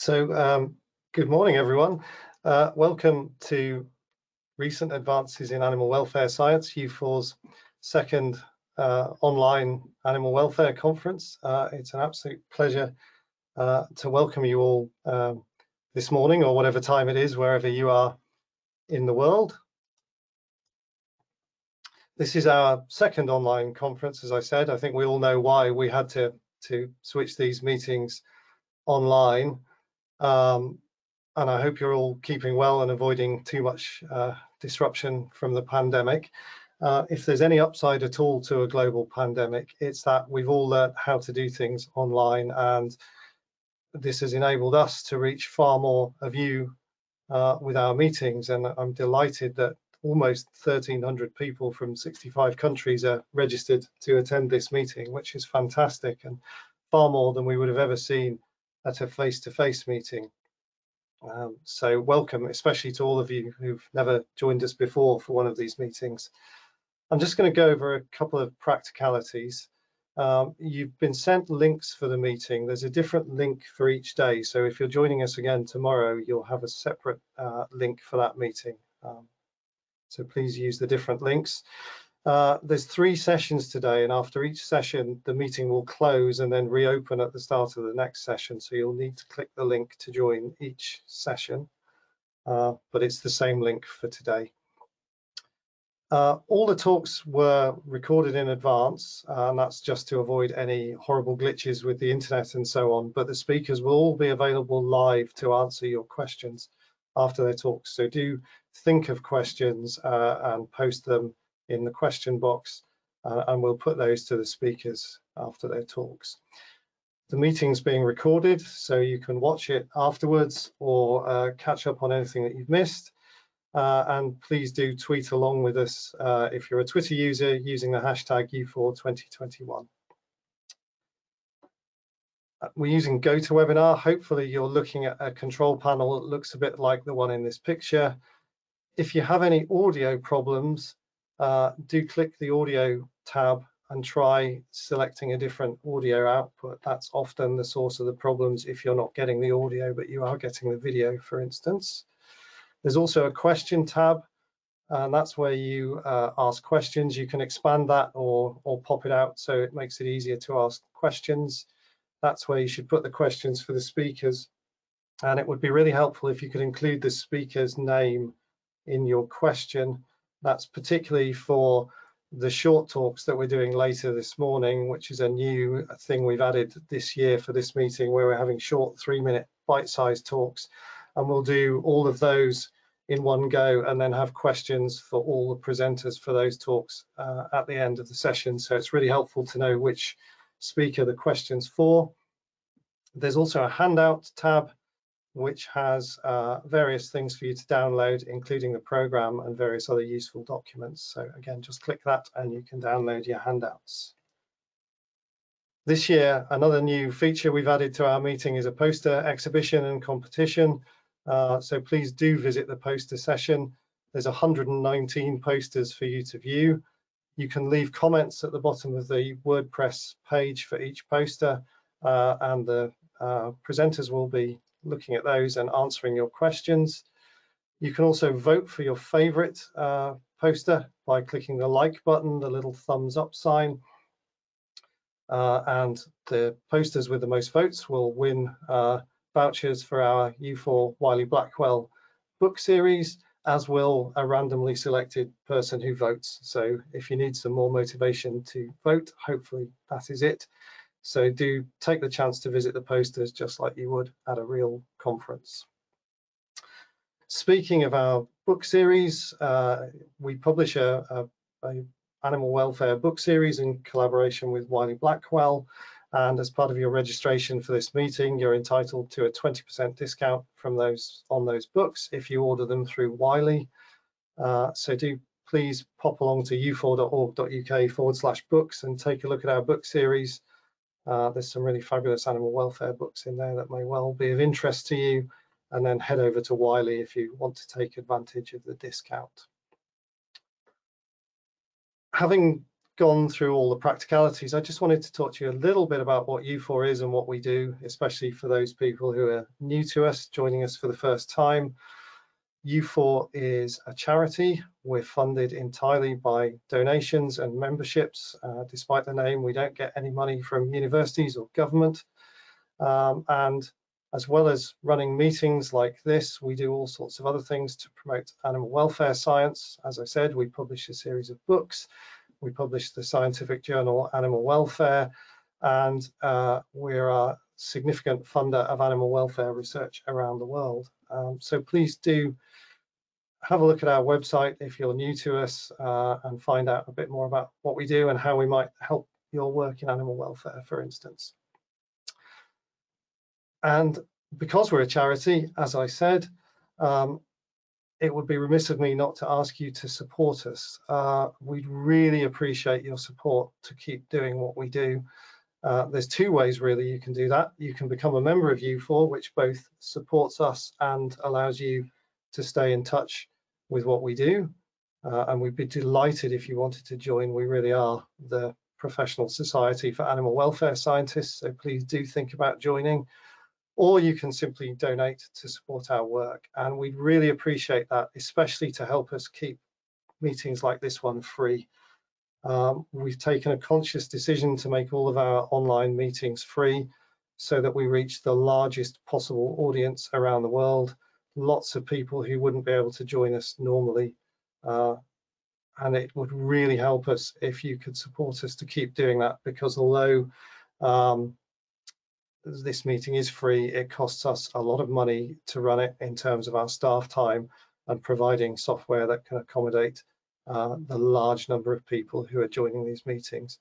Good morning, everyone. Welcome to Recent Advances in Animal Welfare Science, UFAW's second online animal welfare conference. It's an absolute pleasure to welcome you all this morning, or whatever time it is, wherever you are in the world. This is our second online conference, as I said. I think we all know why we had to switch these meetings online. And I hope you're all keeping well and avoiding too much disruption from the pandemic. If there's any upside at all to a global pandemic, it's that we've all learned how to do things online, and this has enabled us to reach far more of you with our meetings. And I'm delighted that almost 1,300 people from 65 countries are registered to attend this meeting, which is fantastic and far more than we would have ever seen at a face-to-face meeting. So welcome, especially to all of you who've never joined us before for one of these meetings. I'm just going to go over a couple of practicalities. You've been sent links for the meeting. There's a different link for each day. So if you're joining us again tomorrow, you'll have a separate link for that meeting. So please use the different links. There's 3 sessions today, and after each session, the meeting will close and then reopen at the start of the next session. So you'll need to click the link to join each session, but it's the same link for today. All the talks were recorded in advance, and that's just to avoid any horrible glitches with the internet and so on. But the speakers will all be available live to answer your questions after their talks. So do think of questions and post them in the question box, and we'll put those to the speakers after their talks. The meeting's being recorded, so you can watch it afterwards or catch up on anything that you've missed. And please do tweet along with us if you're a Twitter user using the hashtag UFAW2021. We're using GoToWebinar. Hopefully you're looking at a control panel that looks a bit like the one in this picture. If you have any audio problems, do click the audio tab and try selecting a different audio output. That's often the source of the problems if you're not getting the audio, but you are getting the video, for instance. There's also a question tab, and that's where you ask questions. You can expand that or pop it out so it makes it easier to ask questions. That's where you should put the questions for the speakers. And it would be really helpful if you could include the speaker's name in your question. That's particularly for the short talks that we're doing later this morning, which is a new thing we've added this year for this meeting, where we're having short 3-minute bite-sized talks. And we'll do all of those in one go and then have questions for all the presenters for those talks at the end of the session. So it's really helpful to know which speaker the question's for. There's also a handout tab, which has various things for you to download, including the program and various other useful documents. So again, just click that and you can download your handouts. This year, another new feature we've added to our meeting is a poster exhibition and competition. So please do visit the poster session. There's 119 posters for you to view. You can leave comments at the bottom of the WordPress page for each poster, and the presenters will be looking at those and answering your questions. You can also vote for your favorite poster by clicking the like button, the little thumbs up sign, and the posters with the most votes will win vouchers for our UFAW Wiley-Blackwell book series, as will a randomly selected person who votes. So if you need some more motivation to vote, hopefully that is it. So do take the chance to visit the posters just like you would at a real conference. Speaking of our book series, we publish a animal welfare book series in collaboration with Wiley-Blackwell. And as part of your registration for this meeting, you're entitled to a 20% discount from on those books if you order them through Wiley. So do please pop along to ufaw.org.uk/books and take a look at our book series. There's some really fabulous animal welfare books in there that may well be of interest to you, and then head over to Wiley if you want to take advantage of the discount. Having gone through all the practicalities, I just wanted to talk to you a little bit about what UFAW is and what we do, especially for those people who are new to us, joining us for the first time. UFAW is a charity. We're funded entirely by donations and memberships. Despite the name, we don't get any money from universities or government. And as well as running meetings like this, we do all sorts of other things to promote animal welfare science. As I said, we publish a series of books. We publish the scientific journal Animal Welfare, and we're a significant funder of animal welfare research around the world. So please do have a look at our website if you're new to us and find out a bit more about what we do and how we might help your work in animal welfare, for instance. And because we're a charity, as I said, it would be remiss of me not to ask you to support us. We'd really appreciate your support to keep doing what we do. There's two ways really you can do that. You can become a member of UFAW, which both supports us and allows you to stay in touch with what we do. And we'd be delighted if you wanted to join. We really are the professional society for animal welfare scientists, so please do think about joining. Or you can simply donate to support our work. And we'd really appreciate that, especially to help us keep meetings like this one free. We've taken a conscious decision to make all of our online meetings free so that we reach the largest possible audience around the world. Lots of people who wouldn't be able to join us normally. And it would really help us if you could support us to keep doing that, because although this meeting is free, it costs us a lot of money to run it in terms of our staff time and providing software that can accommodate the large number of people who are joining these meetings.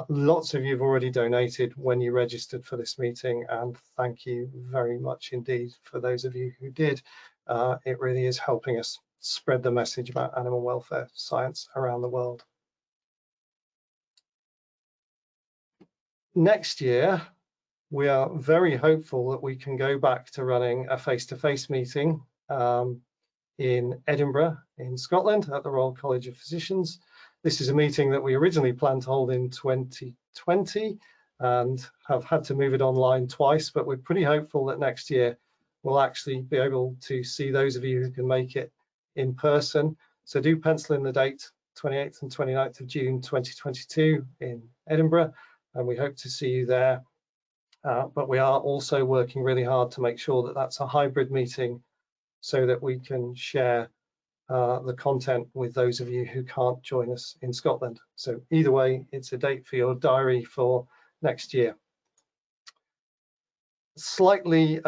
Lots of you have already donated when you registered for this meeting, and thank you very much indeed for those of you who did. It really is helping us spread the message about animal welfare science around the world. Next year, we are very hopeful that we can go back to running a face-to-face meeting in Edinburgh in Scotland at the Royal College of Physicians. This is a meeting that we originally planned to hold in 2020 and have had to move it online twice, but we're pretty hopeful that next year we'll actually be able to see those of you who can make it in person. So do pencil in the date, 28th and 29th of June 2022 in Edinburgh, and we hope to see you there. But we are also working really hard to make sure that that's a hybrid meeting so that we can share the content with those of you who can't join us in Scotland. So either way, it's a date for your diary for next year. Slightly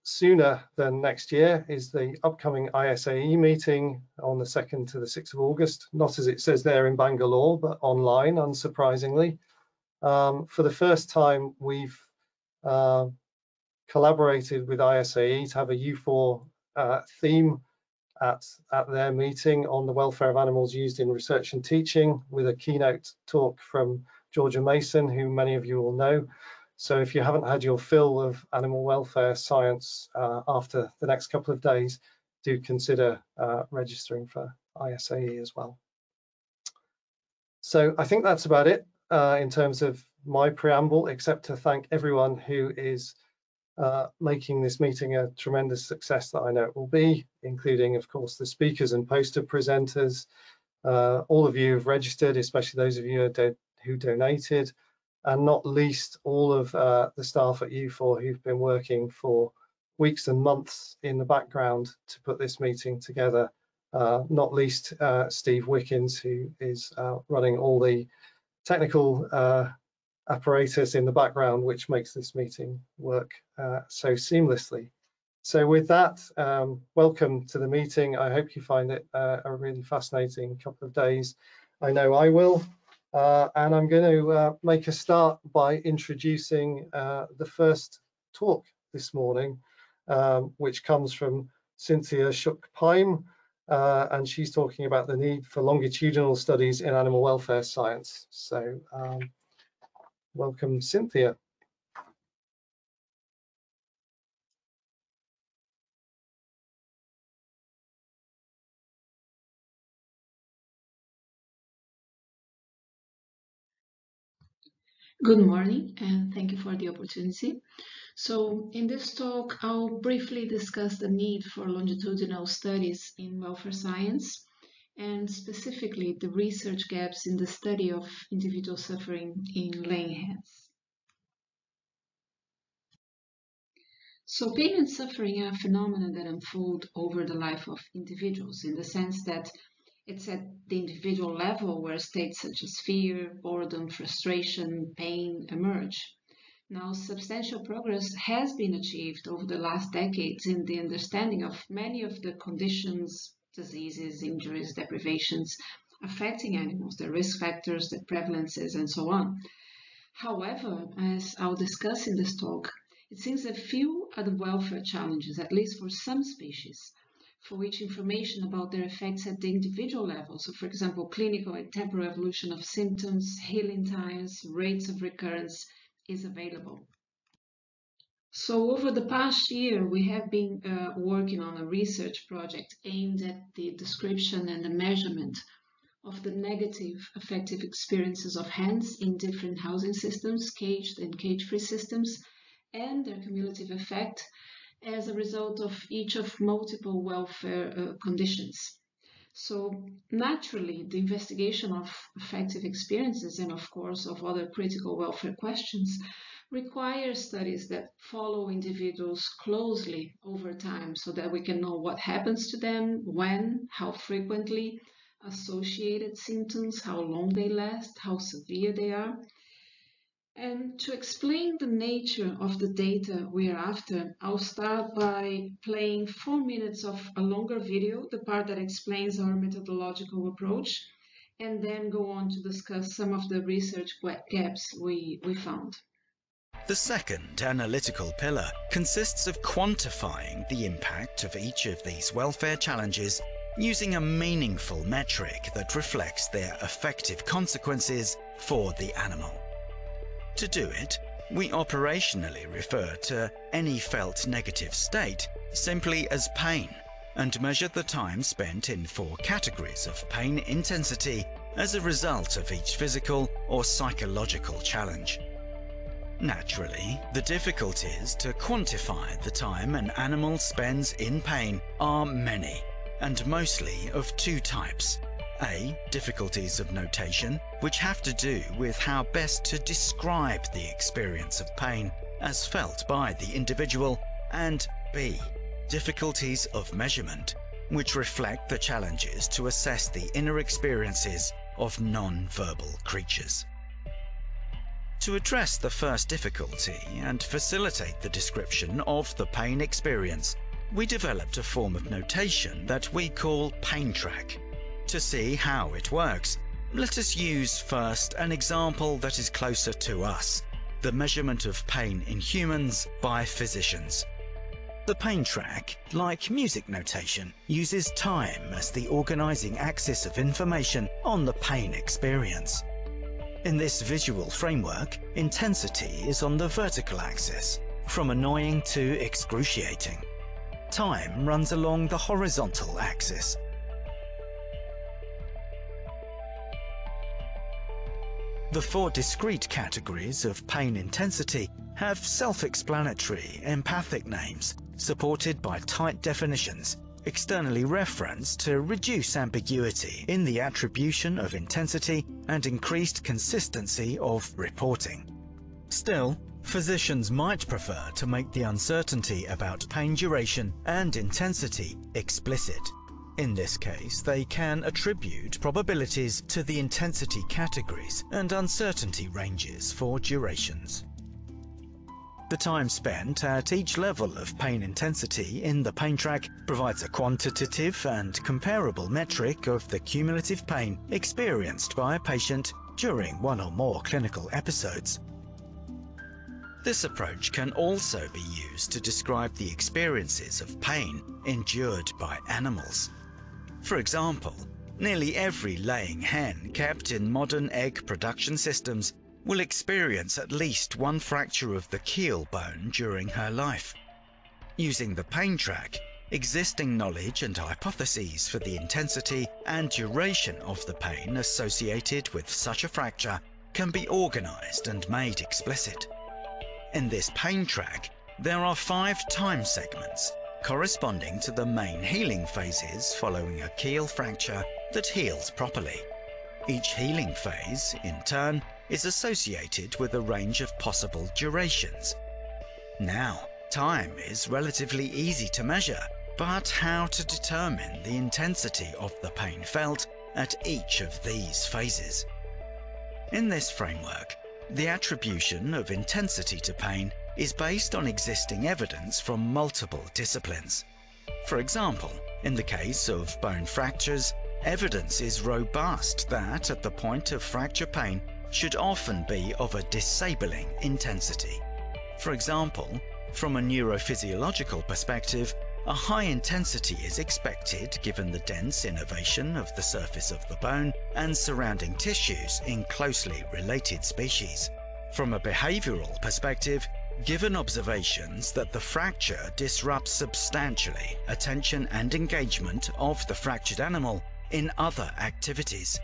sooner than next year is the upcoming ISAE meeting on the 2nd to the 6th of August, not as it says there in Bangalore, but online, unsurprisingly. For the first time, we've collaborated with ISAE to have a UFAW theme at their meeting on the welfare of animals used in research and teaching, with a keynote talk from Georgia Mason, who many of you will know. So if you haven't had your fill of animal welfare science after the next couple of days, do consider registering for ISAE as well. So I think that's about it in terms of my preamble, except to thank everyone who is making this meeting a tremendous success that I know it will be, including, of course, the speakers and poster presenters. All of you have registered, especially those of you who donated, and not least all of the staff at UFAW who've been working for weeks and months in the background to put this meeting together, not least Steve Wickens, who is running all the technical apparatus in the background, which makes this meeting work so seamlessly. So with that, welcome to the meeting. I hope you find it a really fascinating couple of days. I know I will. And I'm going to make a start by introducing the first talk this morning, which comes from Cynthia Schuck-Paim, and she's talking about the need for longitudinal studies in animal welfare science. So welcome, Cynthia. Good morning, and thank you for the opportunity. So in this talk, I'll briefly discuss the need for longitudinal studies in welfare science, and specifically the research gaps in the study of individual suffering in laying hens. So pain and suffering are phenomena that unfold over the life of individuals, in the sense that it's at the individual level where states such as fear, boredom, frustration, pain emerge. Now, substantial progress has been achieved over the last decades in the understanding of many of the conditions, diseases, injuries, deprivations affecting animals, their risk factors, their prevalences, and so on. However, as I'll discuss in this talk, it seems that few are the welfare challenges, at least for some species, for which information about their effects at the individual level, so for example, clinical and temporal evolution of symptoms, healing times, rates of recurrence, is available. So over the past year, we have been working on a research project aimed at the description and the measurement of the negative affective experiences of hens in different housing systems, caged and cage-free systems, and their cumulative effect as a result of each of multiple welfare conditions. So naturally, the investigation of affective experiences and of course of other critical welfare questions requires studies that follow individuals closely over time so that we can know what happens to them, when, how frequently, associated symptoms, how long they last, how severe they are. And to explain the nature of the data we are after, I'll start by playing 4 minutes of a longer video, the part that explains our methodological approach, and then go on to discuss some of the research gaps we found. The second analytical pillar consists of quantifying the impact of each of these welfare challenges using a meaningful metric that reflects their effective consequences for the animal. To do it, we operationally refer to any felt negative state simply as pain and measure the time spent in 4 categories of pain intensity as a result of each physical or psychological challenge. Naturally, the difficulties to quantify the time an animal spends in pain are many, and mostly of 2 types. A. Difficulties of notation, which have to do with how best to describe the experience of pain as felt by the individual, and B. Difficulties of measurement, which reflect the challenges to assess the inner experiences of non-verbal creatures. To address the first difficulty and facilitate the description of the pain experience, we developed a form of notation that we call pain track. To see how it works, let us use first an example that is closer to us, the measurement of pain in humans by physicians. The pain track, like music notation, uses time as the organizing axis of information on the pain experience. In this visual framework, intensity is on the vertical axis, from annoying to excruciating. Time runs along the horizontal axis. The 4 discrete categories of pain intensity have self-explanatory empathic names, supported by tight definitions, externally referenced to reduce ambiguity in the attribution of intensity and increased consistency of reporting. Still, physicians might prefer to make the uncertainty about pain duration and intensity explicit. In this case, they can attribute probabilities to the intensity categories and uncertainty ranges for durations. The time spent at each level of pain intensity in the pain track provides a quantitative and comparable metric of the cumulative pain experienced by a patient during 1 or more clinical episodes. This approach can also be used to describe the experiences of pain endured by animals. For example, nearly every laying hen kept in modern egg production systems will experience at least 1 fracture of the keel bone during her life. Using the pain track, existing knowledge and hypotheses for the intensity and duration of the pain associated with such a fracture can be organised and made explicit. In this pain track, there are 5 time segments corresponding to the main healing phases following a keel fracture that heals properly. Each healing phase, in turn, is associated with a range of possible durations. Now, time is relatively easy to measure, but how to determine the intensity of the pain felt at each of these phases? In this framework, the attribution of intensity to pain is based on existing evidence from multiple disciplines. For example, in the case of bone fractures, evidence is robust that at the point of fracture pain should often be of a disabling intensity. For example, from a neurophysiological perspective, a high intensity is expected given the dense innervation of the surface of the bone and surrounding tissues in closely related species. From a behavioral perspective, given observations that the fracture disrupts substantially attention and engagement of the fractured animal in other activities.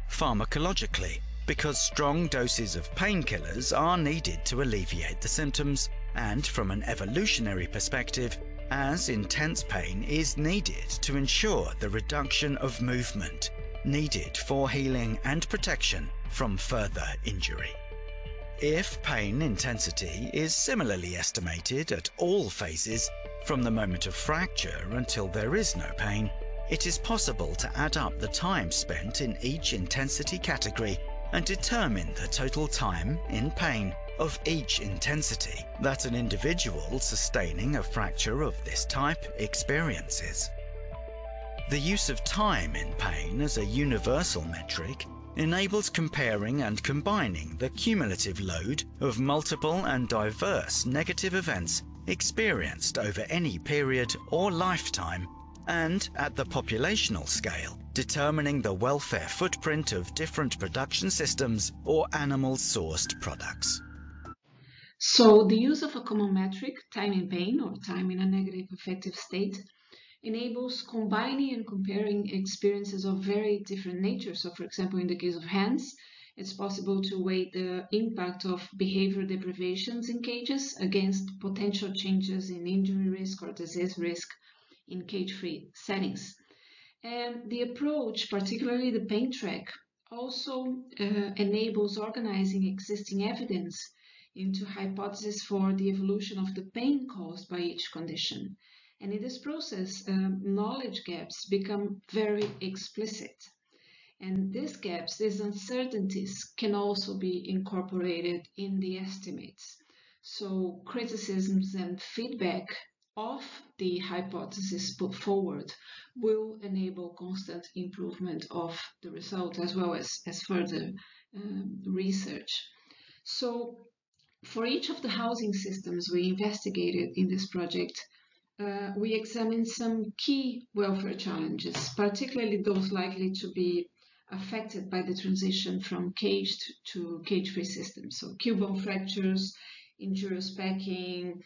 Pharmacologically, because strong doses of painkillers are needed to alleviate the symptoms, and from an evolutionary perspective, as intense pain is needed to ensure the reduction of movement needed for healing and protection from further injury. If pain intensity is similarly estimated at all phases, from the moment of fracture until there is no pain, it is possible to add up the time spent in each intensity category and determine the total time in pain of each intensity that an individual sustaining a fracture of this type experiences. The use of time in pain as a universal metric enables comparing and combining the cumulative load of multiple and diverse negative events experienced over any period or lifetime, and at the populational scale, determining the welfare footprint of different production systems or animal-sourced products. So the use of a common metric, time in pain or time in a negative affective state, enables combining and comparing experiences of very different nature. So for example, in the case of hens, it's possible to weigh the impact of behavior deprivations in cages against potential changes in injury risk or disease risk in cage-free settings. And the approach, particularly the pain track, also enables organizing existing evidence into hypotheses for the evolution of the pain caused by each condition. And in this process, knowledge gaps become very explicit. And these gaps, these uncertainties, can also be incorporated in the estimates. So criticisms and feedback of the hypothesis put forward will enable constant improvement of the result as well as further research. So for each of the housing systems we investigated in this project, we examined some key welfare challenges, particularly those likely to be affected by the transition from caged to cage-free systems. So keel bone fractures, injurious packing,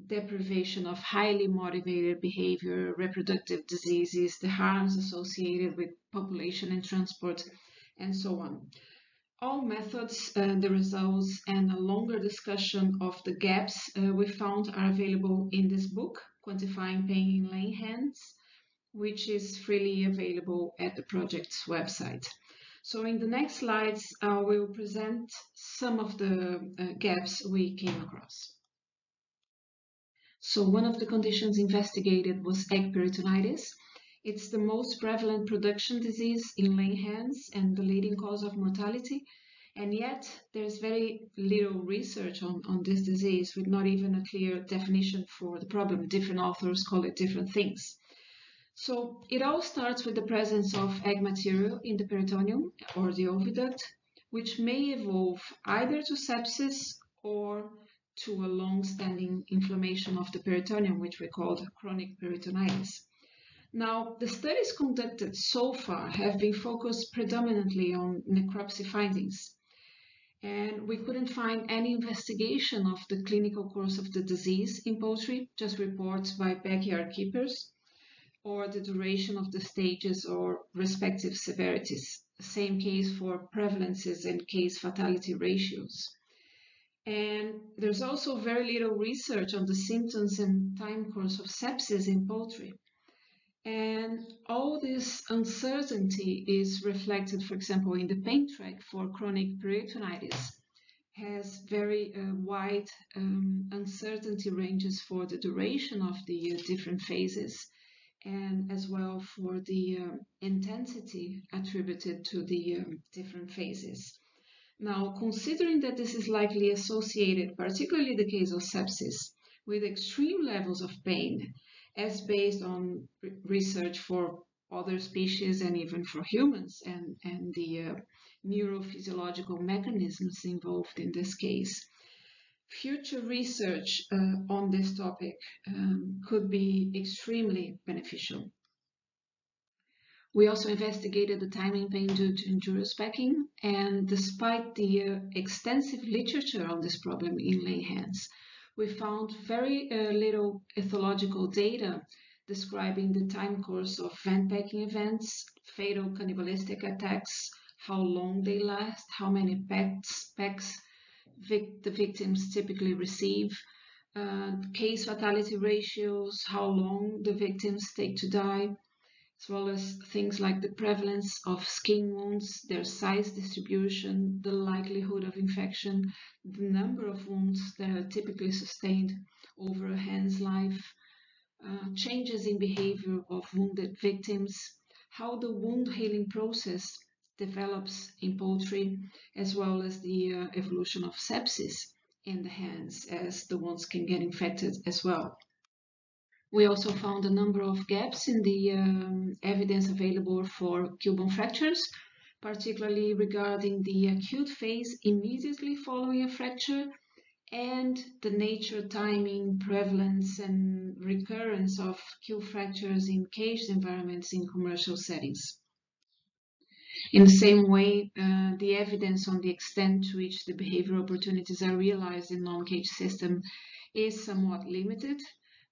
deprivation of highly motivated behavior, reproductive diseases, the harms associated with population and transport, and so on. All methods, the results, and a longer discussion of the gaps we found are available in this book, Quantifying Pain in Laying Hens, which is freely available at the project's website. So in the next slides, I will present some of the gaps we came across. So one of the conditions investigated was egg peritonitis. It's the most prevalent production disease in laying hens and the leading cause of mortality. And yet there's very little research on this disease with not even a clear definition for the problem. Different authors call it different things. So it all starts with the presence of egg material in the peritoneum or the oviduct, which may evolve either to sepsis or to a long-standing inflammation of the peritoneum, which we call chronic peritonitis. Now, the studies conducted so far have been focused predominantly on necropsy findings, and we couldn't find any investigation of the clinical course of the disease in poultry, just reports by backyard keepers, or the duration of the stages or respective severities. Same case for prevalences and case fatality ratios. And there's also very little research on the symptoms and time course of sepsis in poultry. And all this uncertainty is reflected, for example, in the pain track for chronic peritonitis. Has very wide uncertainty ranges for the duration of the different phases, and as well for the intensity attributed to the different phases. Now, considering that this is likely associated, particularly the case of sepsis, with extreme levels of pain, as based on research for other species and even for humans, and the neurophysiological mechanisms involved in this case, future research on this topic could be extremely beneficial. We also investigated the timing pain due to injurious packing, and despite the extensive literature on this problem in lay hens, we found very little ethological data describing the time course of vent packing events, fatal cannibalistic attacks, how long they last, how many pecks the victims typically receive, case fatality ratios, how long the victims take to die, as well as things like the prevalence of skin wounds, their size distribution, the likelihood of infection, the number of wounds that are typically sustained over a hen's life, changes in behavior of wounded victims, how the wound healing process develops in poultry, as well as the evolution of sepsis in the hens, as the wounds can get infected as well. We also found a number of gaps in the evidence available for gill bone fractures, particularly regarding the acute phase immediately following a fracture and the nature, timing, prevalence, and recurrence of gill fractures in caged environments in commercial settings. In the same way, the evidence on the extent to which the behavioral opportunities are realized in non-cage system is somewhat limited,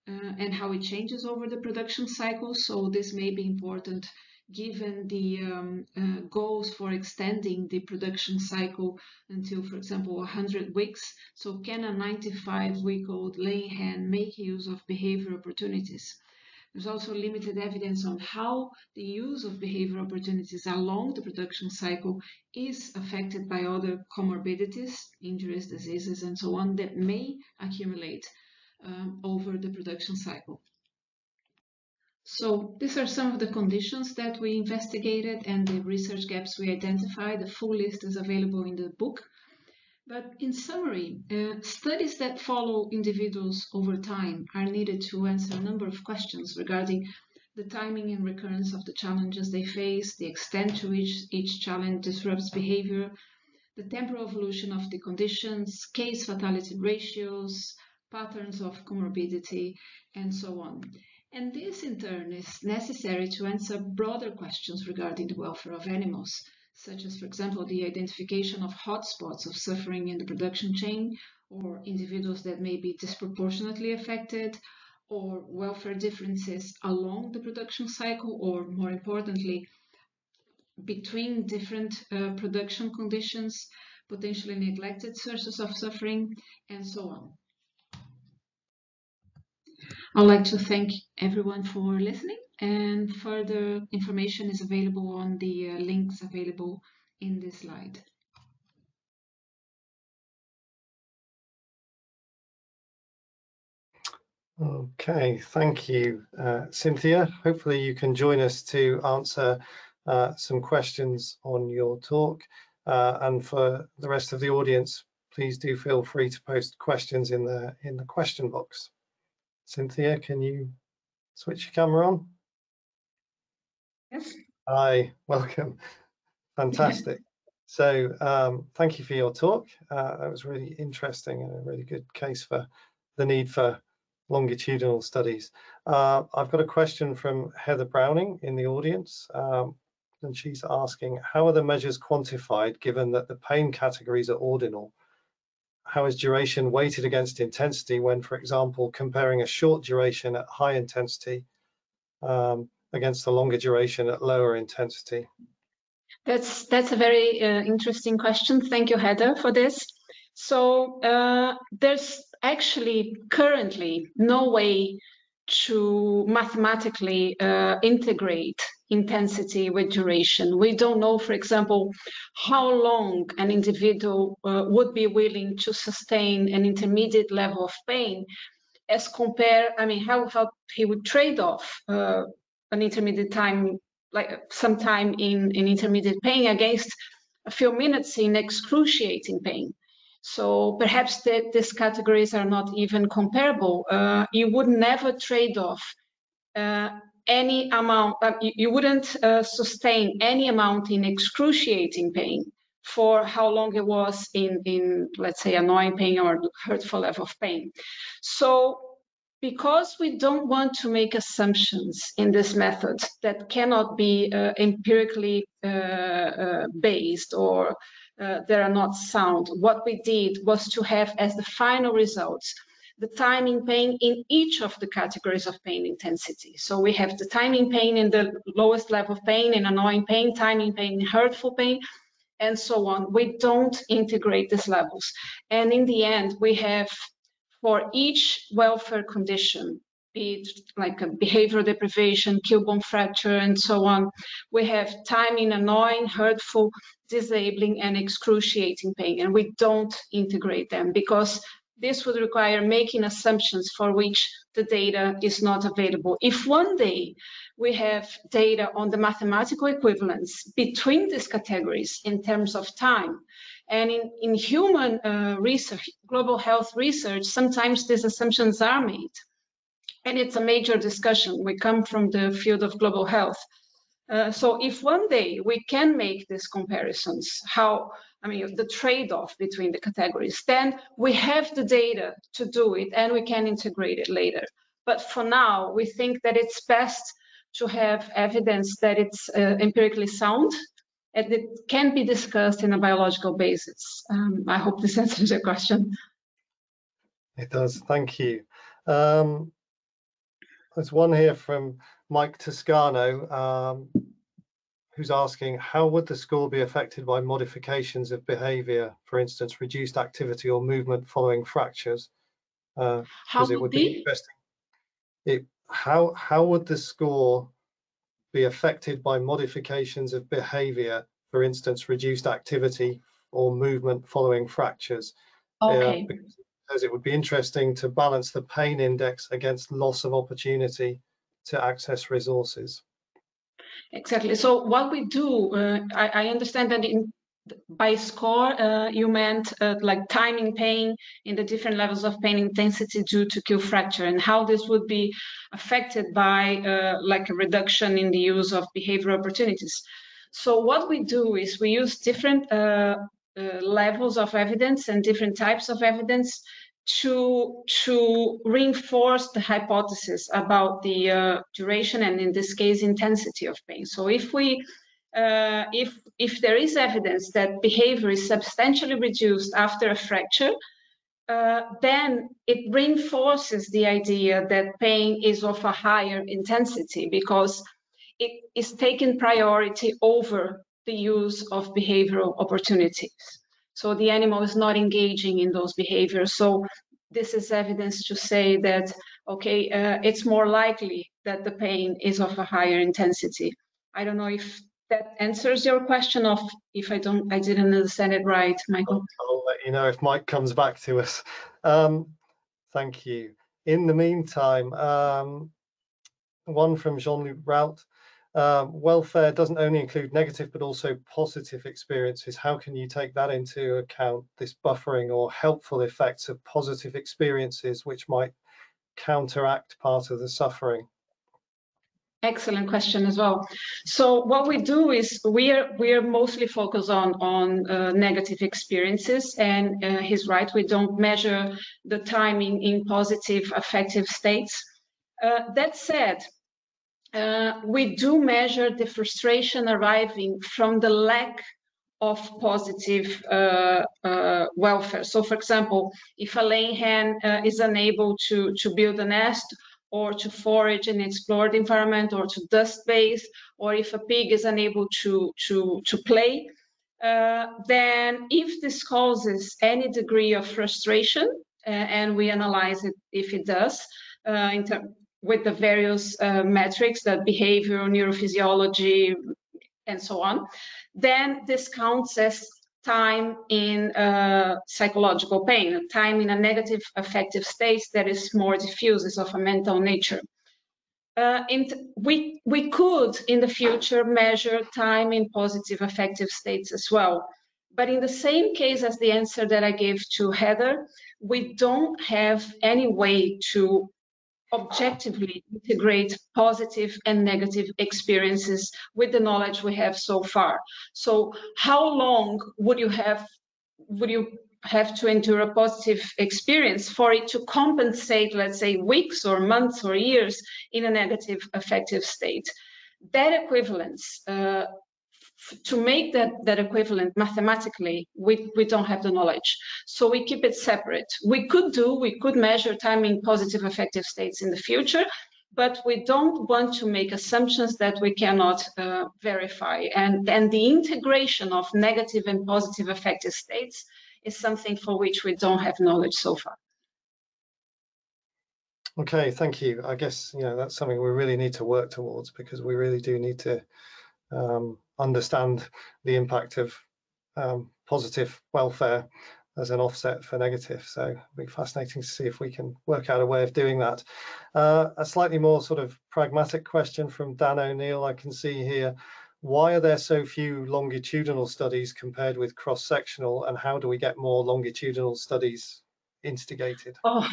and how it changes over the production cycle. So this may be important given the goals for extending the production cycle until, for example, 100 weeks. So can a 95-week-old laying hen make use of behavior opportunities? There's also limited evidence on how the use of behavior opportunities along the production cycle is affected by other comorbidities, injuries, diseases, and so on that may accumulate over the production cycle. So these are some of the conditions that we investigated and the research gaps we identified. The full list is available in the book. But in summary, studies that follow individuals over time are needed to answer a number of questions regarding the timing and recurrence of the challenges they face, the extent to which each challenge disrupts behavior, the temporal evolution of the conditions, case fatality ratios, patterns of comorbidity, and so on. And this, in turn, is necessary to answer broader questions regarding the welfare of animals, such as, for example, the identification of hotspots of suffering in the production chain, or individuals that may be disproportionately affected, or welfare differences along the production cycle, or more importantly, between different production conditions, potentially neglected sources of suffering, and so on. I'd like to thank everyone for listening, and further information is available on the links available in this slide. Okay, thank you, Cynthia. Hopefully you can join us to answer some questions on your talk. And for the rest of the audience, please do feel free to post questions in the question box. Cynthia, can you switch your camera on? Yes. Hi, welcome. Fantastic. So thank you for your talk. That was really interesting and a really good case for the need for longitudinal studies. I've got a question from Heather Browning in the audience, and she's asking, how are the measures quantified given that the pain categories are ordinal? How is duration weighted against intensity when, for example, comparing a short duration at high intensity against the longer duration at lower intensity? That's a very interesting question. Thank you, Heather, for this. So there's actually currently no way to mathematically integrate intensity with duration. We don't know, for example, how long an individual would be willing to sustain an intermediate level of pain as compared, I mean, how he would trade off an intermediate time, like some time in intermediate pain against a few minutes in excruciating pain. So perhaps these categories are not even comparable. You would never trade off any amount, you wouldn't sustain any amount in excruciating pain for how long it was in let's say, annoying pain or hurtful level of pain. So because we don't want to make assumptions in this method that cannot be empirically based or that are not sound, what we did was to have as the final results the time in pain in each of the categories of pain intensity. So we have the time in pain in the lowest level of pain, in annoying pain, time in pain in hurtful pain, and so on. We don't integrate these levels. And in the end, we have for each welfare condition, be it like a behavioral deprivation, keel bone fracture, and so on, we have time in annoying, hurtful, disabling, and excruciating pain. And we don't integrate them because this would require making assumptions for which the data is not available. If one day we have data on the mathematical equivalence between these categories in terms of time, and in human research, global health research, sometimes these assumptions are made. And it's a major discussion. We come from the field of global health. So if one day we can make these comparisons, the trade-off between the categories, then we have the data to do it and we can integrate it later. But for now, we think that it's best to have evidence that it's empirically sound and it can be discussed in a biological basis. I hope this answers your question. It does, thank you. There's one here from Mike Toscano, who's asking, how would the score be affected by modifications of behavior, for instance, reduced activity or movement following fractures? Because it would be interesting. How would the score be affected by modifications of behavior, for instance, reduced activity or movement following fractures? Okay. Because it would be interesting to balance the pain index against loss of opportunity to access resources. Exactly. So what we do, I understand that by score, you meant like time in pain in the different levels of pain intensity due to keel fracture, and how this would be affected by like a reduction in the use of behavioral opportunities. So what we do is we use different levels of evidence and different types of evidence to reinforce the hypothesis about the duration and, in this case, intensity of pain. So if there is evidence that behavior is substantially reduced after a fracture, then it reinforces the idea that pain is of a higher intensity because it is taking priority over the use of behavioral opportunities. So the animal is not engaging in those behaviors. So this is evidence to say that, okay, it's more likely that the pain is of a higher intensity. I don't know if that answers your question of if I didn't understand it right, Michael. I'll let you know if Mike comes back to us. Thank you. In the meantime, one from Jean-Luc Rout. Welfare doesn't only include negative but also positive experiences. How can you take that into account, this buffering or helpful effects of positive experiences which might counteract part of the suffering? Excellent question as well. So what we do is we are mostly focused on negative experiences, and he's right, we don't measure the timing in positive affective states. That said, we do measure the frustration arriving from the lack of positive welfare. So, for example, if a laying hen is unable to build a nest, or to forage and explore the environment, or to dust bathe, or if a pig is unable to play, then if this causes any degree of frustration, and we analyze it if it does, with the various metrics, that behavioral, neurophysiology, and so on, then this counts as time in psychological pain, time in a negative affective state that is more diffuse, is of a mental nature. We could, in the future, measure time in positive affective states as well. But in the same case as the answer that I gave to Heather, we don't have any way to objectively integrate positive and negative experiences with the knowledge we have so far. So how long would you have to endure a positive experience for it to compensate, let's say, weeks or months or years in a negative affective state? That equivalence, to make that equivalent mathematically, we don't have the knowledge. So we keep it separate. We could measure time in positive affective states in the future, but we don't want to make assumptions that we cannot verify. And the integration of negative and positive affective states is something for which we don't have knowledge so far. Okay, thank you. I guess, you know, that's something we really need to work towards, because we really do need to understand the impact of positive welfare as an offset for negative. So it'll be fascinating to see if we can work out a way of doing that. A slightly more sort of pragmatic question from Dan O'Neill, I can see here. Why are there so few longitudinal studies compared with cross-sectional, and how do we get more longitudinal studies instigated? Oh,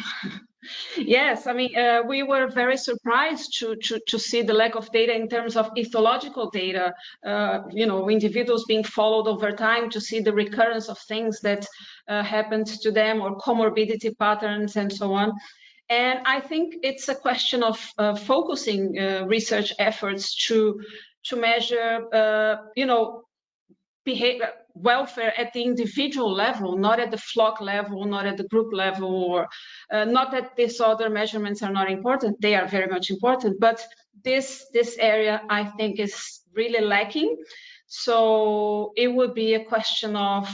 yes, I mean, we were very surprised to see the lack of data in terms of ethological data, you know, individuals being followed over time to see the recurrence of things that happened to them, or comorbidity patterns and so on. And I think it's a question of focusing research efforts to measure, you know, behavior, welfare at the individual level, not at the flock level, not at the group level, or not that these other measurements are not important. They are very much important, but this area, I think, is really lacking. So it would be a question of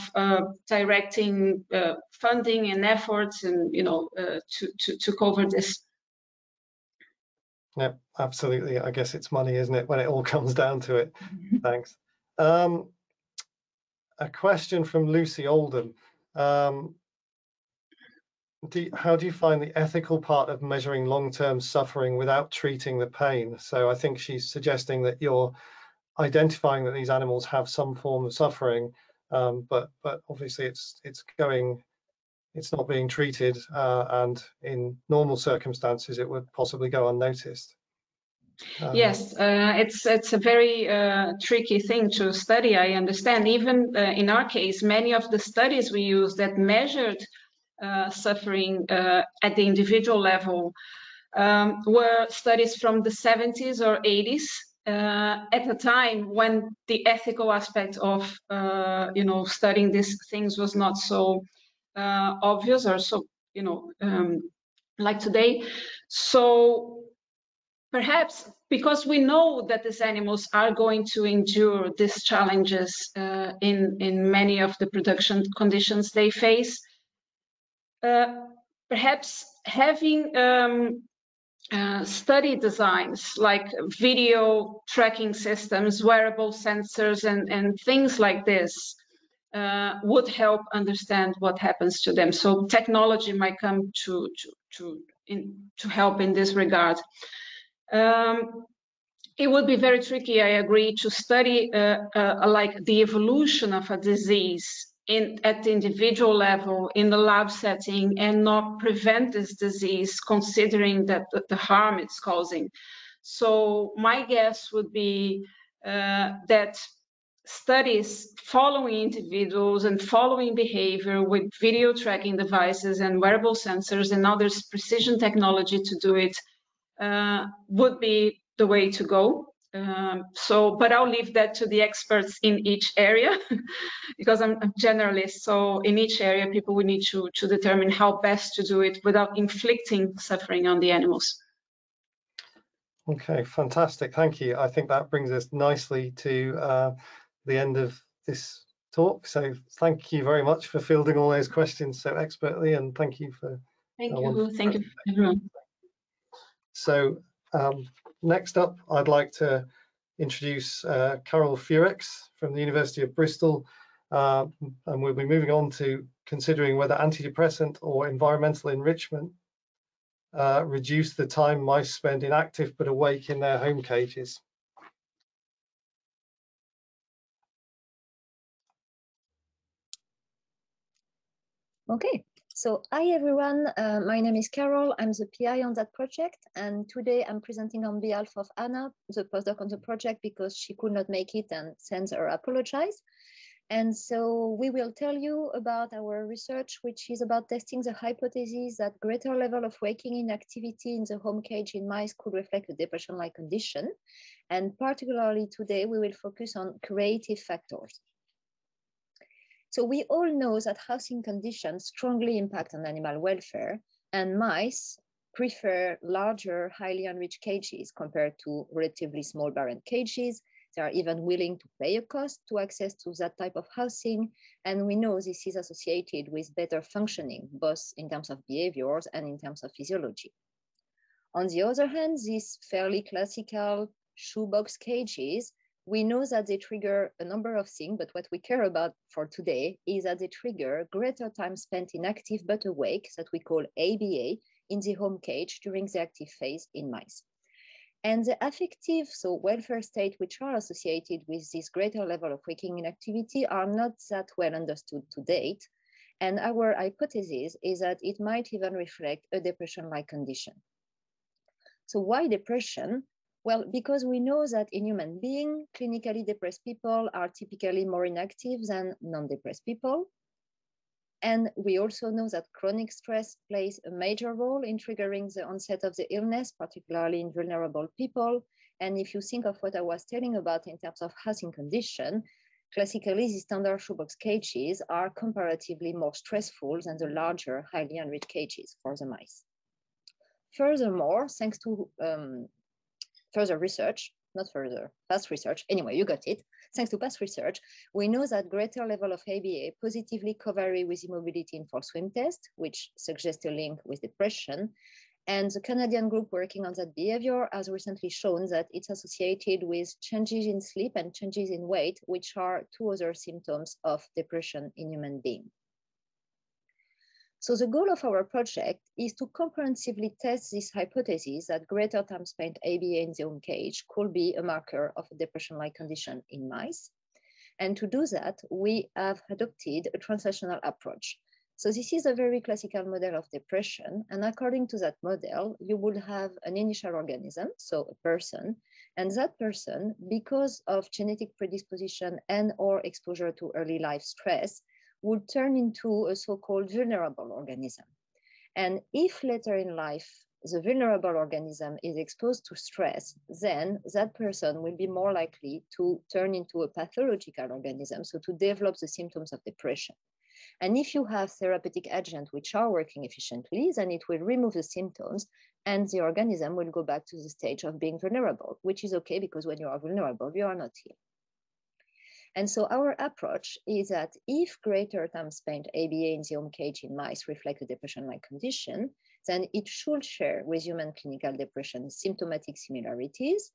directing funding and efforts, and, you know, to cover this. Yeah, absolutely. I guess it's money, isn't it, when it all comes down to it? Thanks. A question from Lucy Oldham. How do you find the ethical part of measuring long-term suffering without treating the pain? So I think she's suggesting that you're identifying that these animals have some form of suffering, but obviously it's not being treated, and in normal circumstances it would possibly go unnoticed. Yes, it's a very tricky thing to study, I understand. Even in our case, many of the studies we used that measured suffering at the individual level were studies from the 70s or 80s, at a time when the ethical aspect of you know, studying these things was not so obvious, or so, you know, like today. So perhaps because we know that these animals are going to endure these challenges in many of the production conditions they face, perhaps having study designs like video tracking systems, wearable sensors, and things like this would help understand what happens to them. So technology might come to help in this regard. It would be very tricky, I agree, to study like the evolution of a disease at the individual level in the lab setting and not prevent this disease, considering that the harm it's causing. So my guess would be that studies following individuals and following behavior with video tracking devices and wearable sensors, and now there's precision technology to do it, would be the way to go. But I'll leave that to the experts in each area because I'm a generalist. So in each area, people will need to determine how best to do it without inflicting suffering on the animals. Okay, fantastic. Thank you. I think that brings us nicely to the end of this talk. So thank you very much for fielding all those questions so expertly, and thank you for thank you everyone. So next up, I'd like to introduce Carole Fureix from the University of Bristol, and we'll be moving on to considering whether antidepressant or environmental enrichment reduce the time mice spend inactive but awake in their home cages. Okay, so hi everyone, my name is Carole. I'm the PI on that project, and today I'm presenting on behalf of Anna, the postdoc on the project, because she could not make it and sends her apologize. And so we will tell you about our research, which is about testing the hypothesis that greater level of waking inactivity in the home cage in mice could reflect a depression-like condition. And particularly today, we will focus on curative factors. So we all know that housing conditions strongly impact on animal welfare, and mice prefer larger, highly enriched cages compared to relatively small barren cages. They are even willing to pay a cost to access to that type of housing. And we know this is associated with better functioning, both in terms of behaviors and in terms of physiology. On the other hand, these fairly classical shoebox cages, we know that they trigger a number of things, but what we care about for today is that they trigger greater time spent inactive but awake, that we call ABA, in the home cage during the active phase in mice. And the affective, so welfare state, which are associated with this greater level of waking inactivity are not that well understood to date. And our hypothesis is that it might even reflect a depression-like condition. So why depression? Well, because we know that in human beings, clinically depressed people are typically more inactive than non-depressed people. And we also know that chronic stress plays a major role in triggering the onset of the illness, particularly in vulnerable people. And if you think of what I was telling about in terms of housing condition, classically, the standard shoebox cages are comparatively more stressful than the larger, highly enriched cages for the mice. Furthermore, thanks to further research, past research, anyway, you got it. Thanks to past research, we know that greater level of ABA positively correlate with immobility in forced swim test, which suggests a link with depression. And the Canadian group working on that behavior has recently shown that it's associated with changes in sleep and changes in weight, which are two other symptoms of depression in human beings. So the goal of our project is to comprehensively test this hypothesis that greater time spent ABA in the home cage could be a marker of a depression-like condition in mice. And to do that, we have adopted a translational approach. So this is a very classical model of depression. And according to that model, you would have an initial organism, so a person, and that person, because of genetic predisposition and or exposure to early life stress, would turn into a so-called vulnerable organism. And if later in life, the vulnerable organism is exposed to stress, then that person will be more likely to turn into a pathological organism, so to develop the symptoms of depression. And if you have therapeutic agents which are working efficiently, then it will remove the symptoms and the organism will go back to the stage of being vulnerable, which is okay because when you are vulnerable, you are not ill. And so our approach is that if greater time spent ABA in the home cage in mice reflect a depression-like condition, then it should share with human clinical depression symptomatic similarities.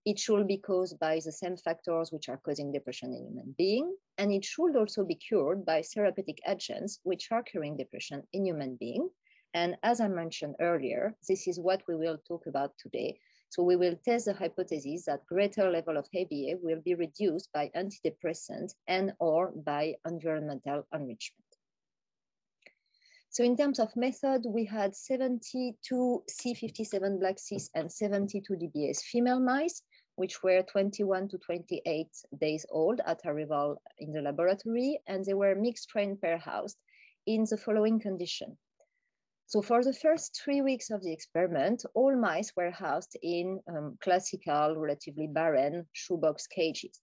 It should be caused by the same factors which are causing depression in human beings, and it should also be cured by therapeutic agents which are curing depression in human beings. And as I mentioned earlier, this is what we will talk about today. So we will test the hypothesis that greater level of ABA will be reduced by antidepressant and or by environmental enrichment. So in terms of method, we had 72 C57 black cis and 72 DBS female mice, which were 21 to 28 days old at arrival in the laboratory, and they were mixed strain pair housed in the following condition. So for the first 3 weeks of the experiment, all mice were housed in classical, relatively barren shoebox cages.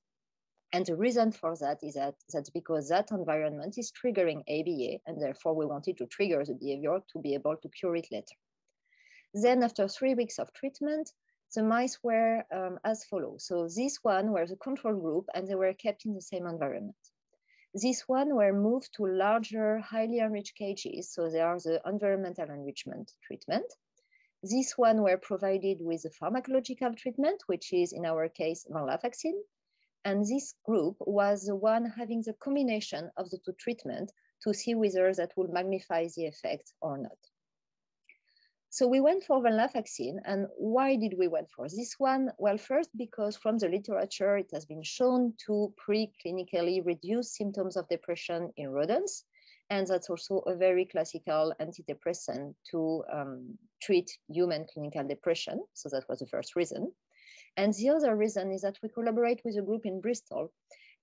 And the reason for that is that that's because that environment is triggering ABA, and therefore we wanted to trigger the behavior to be able to cure it later. Then after 3 weeks of treatment, the mice were as follows. So this one were the control group, and they were kept in the same environment. This one were moved to larger, highly enriched cages, so they are the environmental enrichment treatment. This one were provided with a pharmacological treatment, which is in our case venlafaxine. And this group was the one having the combination of the two treatments to see whether that would magnify the effect or not. So we went for venlafaxine, and why did we went for this one? Well, first, because from the literature, it has been shown to preclinically reduce symptoms of depression in rodents, and that's also a very classical antidepressant to treat human clinical depression. So that was the first reason. And the other reason is that we collaborate with a group in Bristol,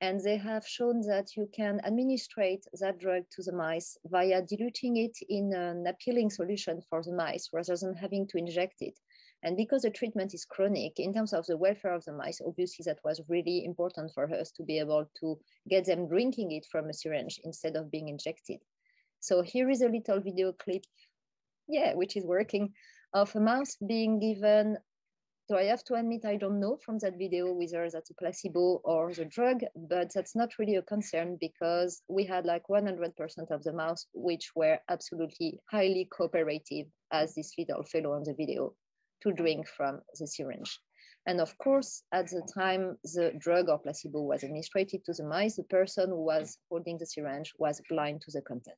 and they have shown that you can administrate that drug to the mice via diluting it in an appealing solution for the mice rather than having to inject it. And because the treatment is chronic, in terms of the welfare of the mice, obviously that was really important for us to be able to get them drinking it from a syringe instead of being injected. So here is a little video clip, which is working, of a mouse being given. So I have to admit, I don't know from that video whether that's a placebo or the drug, but that's not really a concern because we had like 100% of the mouse which were absolutely highly cooperative, as this little fellow on the video, to drink from the syringe. And of course, at the time the drug or placebo was administered to the mice, the person who was holding the syringe was blind to the content.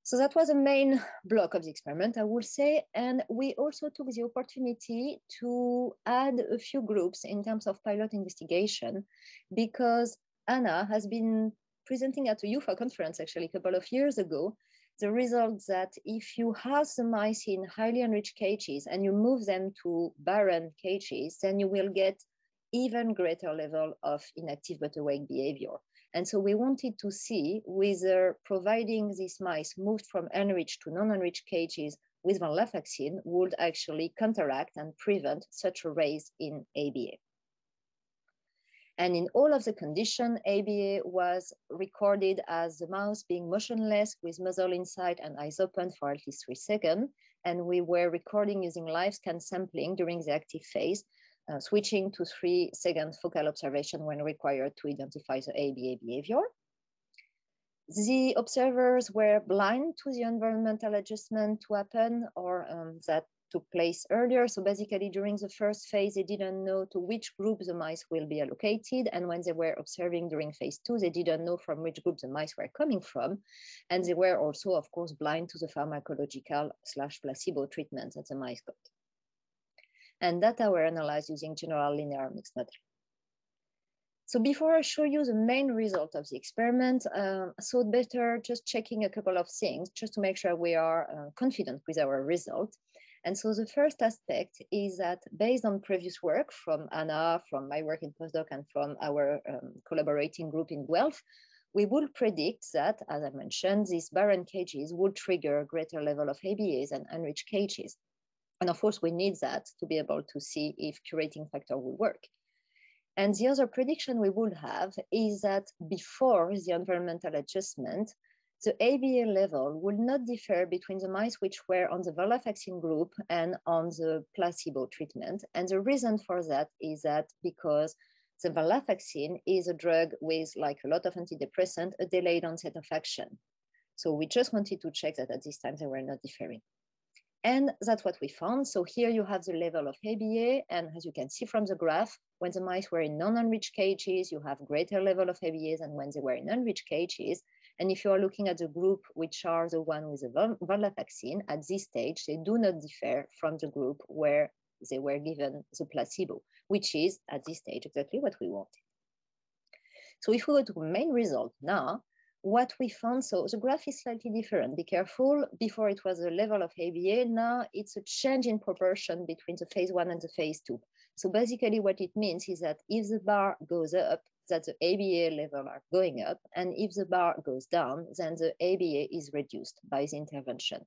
So that was a main block of the experiment, I would say. And we also took the opportunity to add a few groups in terms of pilot investigation, because Anna has been presenting at a UFAW conference actually a couple of years ago, the result that if you house the mice in highly enriched cages and you move them to barren cages, then you will get even greater level of inactive but awake behavior. And so we wanted to see whether providing these mice moved from enriched to non-enriched cages with venlafaxine would actually counteract and prevent such a rise in ABA. And in all of the conditions, ABA was recorded as the mouse being motionless with muzzle inside and eyes open for at least 3 seconds. And we were recording using live scan sampling during the active phase, switching to 3-second focal observation when required to identify the ABA behavior. The observers were blind to the environmental adjustment to happen or that took place earlier. So basically during the first phase, they didn't know to which group the mice will be allocated. And when they were observing during phase 2, they didn't know from which group the mice were coming from. And they were also, of course, blind to the pharmacological/placebo treatment that the mice got. And data were analyzed using general linear mixed model. So before I show you the main result of the experiment, I thought better just checking a couple of things just to make sure we are confident with our result. And so the first aspect is that based on previous work from Anna, from my work in postdoc, and from our collaborating group in Guelph, we would predict that, as I mentioned, these barren cages would trigger a greater level of ABAs and enriched cages. And of course, we need that to be able to see if curating factor will work. And the other prediction we would have is that before the environmental adjustment, the ABA level will not differ between the mice which were on the venlafaxine group and on the placebo treatment. And the reason for that is that because the venlafaxine is a drug with, like a lot of antidepressant, a delayed onset of action. So we just wanted to check that at this time they were not differing. And that's what we found. So here you have the level of ABA. And as you can see from the graph, when the mice were in non-enriched cages, you have greater level of ABAs than when they were in enriched cages. And if you are looking at the group, which are the one with the venlafaxine, at this stage, they do not differ from the group where they were given the placebo, which is at this stage exactly what we wanted. So if we go to the main result now, what we found, so the graph is slightly different. Be careful. Before it was a level of ABA, now it's a change in proportion between the phase 1 and the phase 2. So basically what it means is that if the bar goes up, that the ABA level are going up, and if the bar goes down, then the ABA is reduced by the intervention.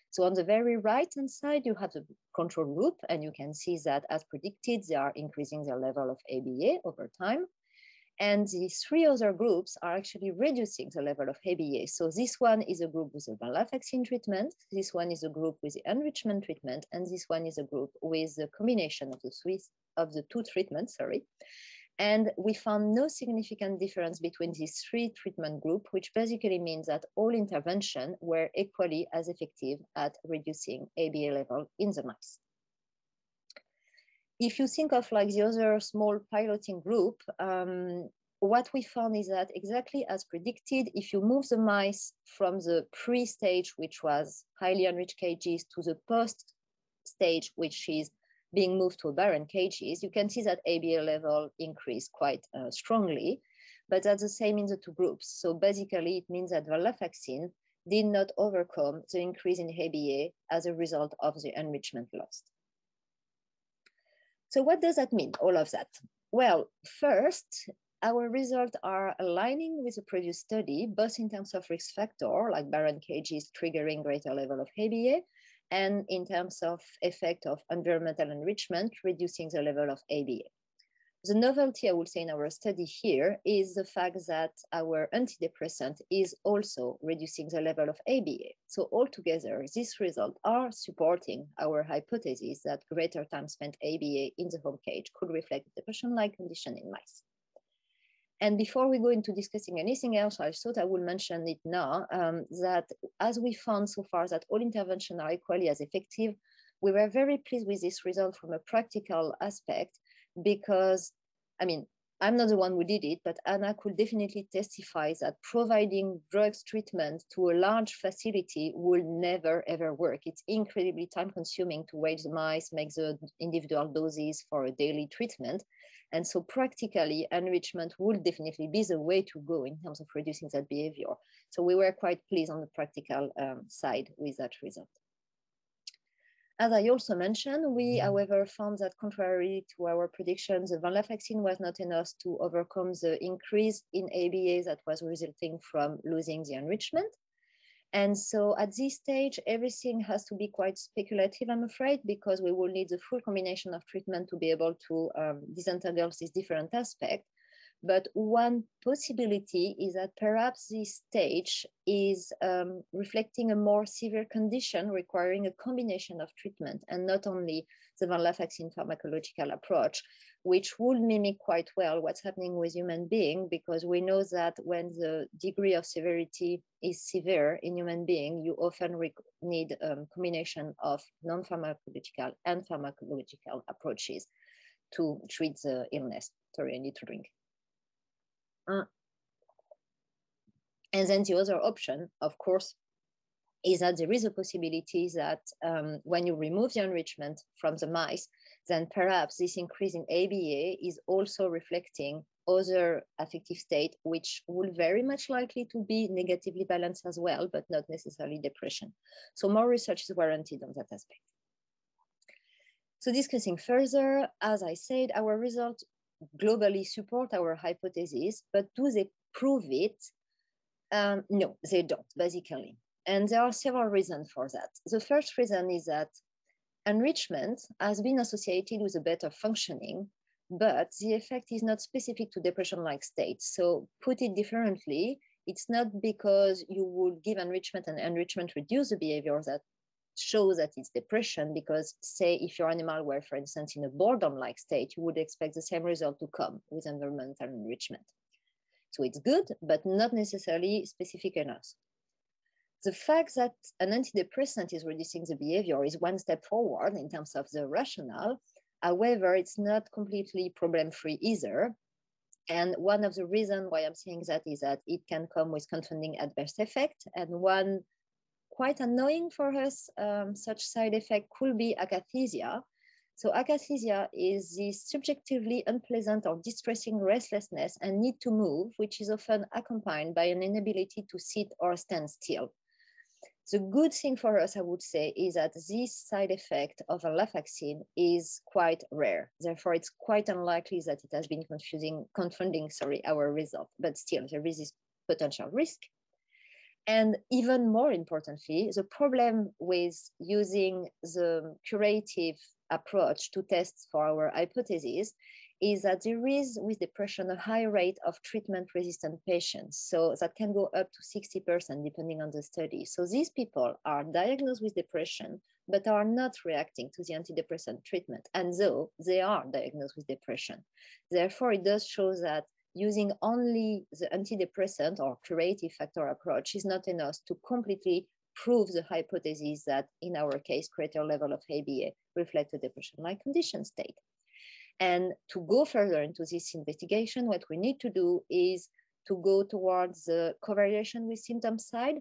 So on the very right-hand side, you have the control group, and you can see that as predicted, they are increasing their level of ABA over time. And the three other groups are actually reducing the level of ABA. So this one is a group with the venlafaxine treatment, this one is a group with the enrichment treatment, and this one is a group with the combination of the two treatments, And we found no significant difference between these three treatment groups, which basically means that all interventions were equally as effective at reducing ABA level in the mice. If you think of like the other small piloting group, what we found is that exactly as predicted, if you move the mice from the pre-stage, which was highly enriched cages, to the post-stage, which is being moved to barren cages, you can see that ABA level increased quite strongly, but that's the same in the two groups. So basically it means that venlafaxine did not overcome the increase in ABA as a result of the enrichment lost. So what does that mean, all of that? Well, first, our results are aligning with the previous study, both in terms of risk factor, like barren cages triggering greater level of ABA, and in terms of effect of environmental enrichment, reducing the level of ABA. The novelty, I would say, in our study here is the fact that our antidepressant is also reducing the level of ABA. So altogether, these results are supporting our hypothesis that greater time spent ABA in the home cage could reflect depression-like condition in mice. And before we go into discussing anything else, I thought I would mention it now, that as we found so far that all interventions are equally as effective, we were very pleased with this result from a practical aspect, because, I mean, I'm not the one who did it, but Anna could definitely testify that providing drugs treatment to a large facility will never, ever work. It's incredibly time consuming to weigh the mice, make the individual doses for a daily treatment. And so practically, enrichment will definitely be the way to go in terms of reducing that behavior. So we were quite pleased on the practical side with that result. As I also mentioned, we, however, found that contrary to our predictions, the venlafaxine was not enough to overcome the increase in ABA that was resulting from losing the enrichment. And so at this stage, everything has to be quite speculative, I'm afraid, because we will need the full combination of treatment to be able to disentangle these different aspects. But one possibility is that perhaps this stage is reflecting a more severe condition requiring a combination of treatment and not only the venlafaxine pharmacological approach, which would mimic quite well what's happening with human beings, because we know that when the degree of severity is severe in human beings, you often need a combination of non-pharmacological and pharmacological approaches to treat the illness. Sorry, I need to drink. And then the other option, of course, is that there is a possibility that when you remove the enrichment from the mice, then perhaps this increase in ABA is also reflecting other affective state, which will very much likely to be negatively balanced as well, but not necessarily depression. So more research is warranted on that aspect. So discussing further, as I said, our results globally support our hypothesis, but do they prove it? No, they don't, basically. And there are several reasons for that. The first reason is that enrichment has been associated with a better functioning, but the effect is not specific to depression-like states. So put it differently, it's not because you would give enrichment and enrichment reduce the behavior that shows that it's depression, because say if your animal were, for instance, in a boredom-like state, you would expect the same result to come with environmental enrichment. So it's good, but not necessarily specific enough. The fact that an antidepressant is reducing the behavior is one step forward in terms of the rationale. However, it's not completely problem-free either. And one of the reasons why I'm saying that is that it can come with confounding adverse effect. And one quite annoying for us, such side effect could be akathisia. So akathisia is this subjectively unpleasant or distressing restlessness and need to move, which is often accompanied by an inability to sit or stand still. The good thing for us, I would say, is that this side effect of venlafaxine is quite rare. Therefore, it's quite unlikely that it has been confounding our result, but still there is this potential risk. And even more importantly, the problem with using the curative approach to test for our hypothesis is that there is with depression a high rate of treatment-resistant patients. So that can go up to 60% depending on the study. So these people are diagnosed with depression, but are not reacting to the antidepressant treatment. And though they are diagnosed with depression, therefore it does show that using only the antidepressant or curative factor approach is not enough to completely prove the hypothesis that in our case, greater level of ABA reflect a depression-like condition state. And to go further into this investigation, what we need to do is to go towards the correlation with symptom side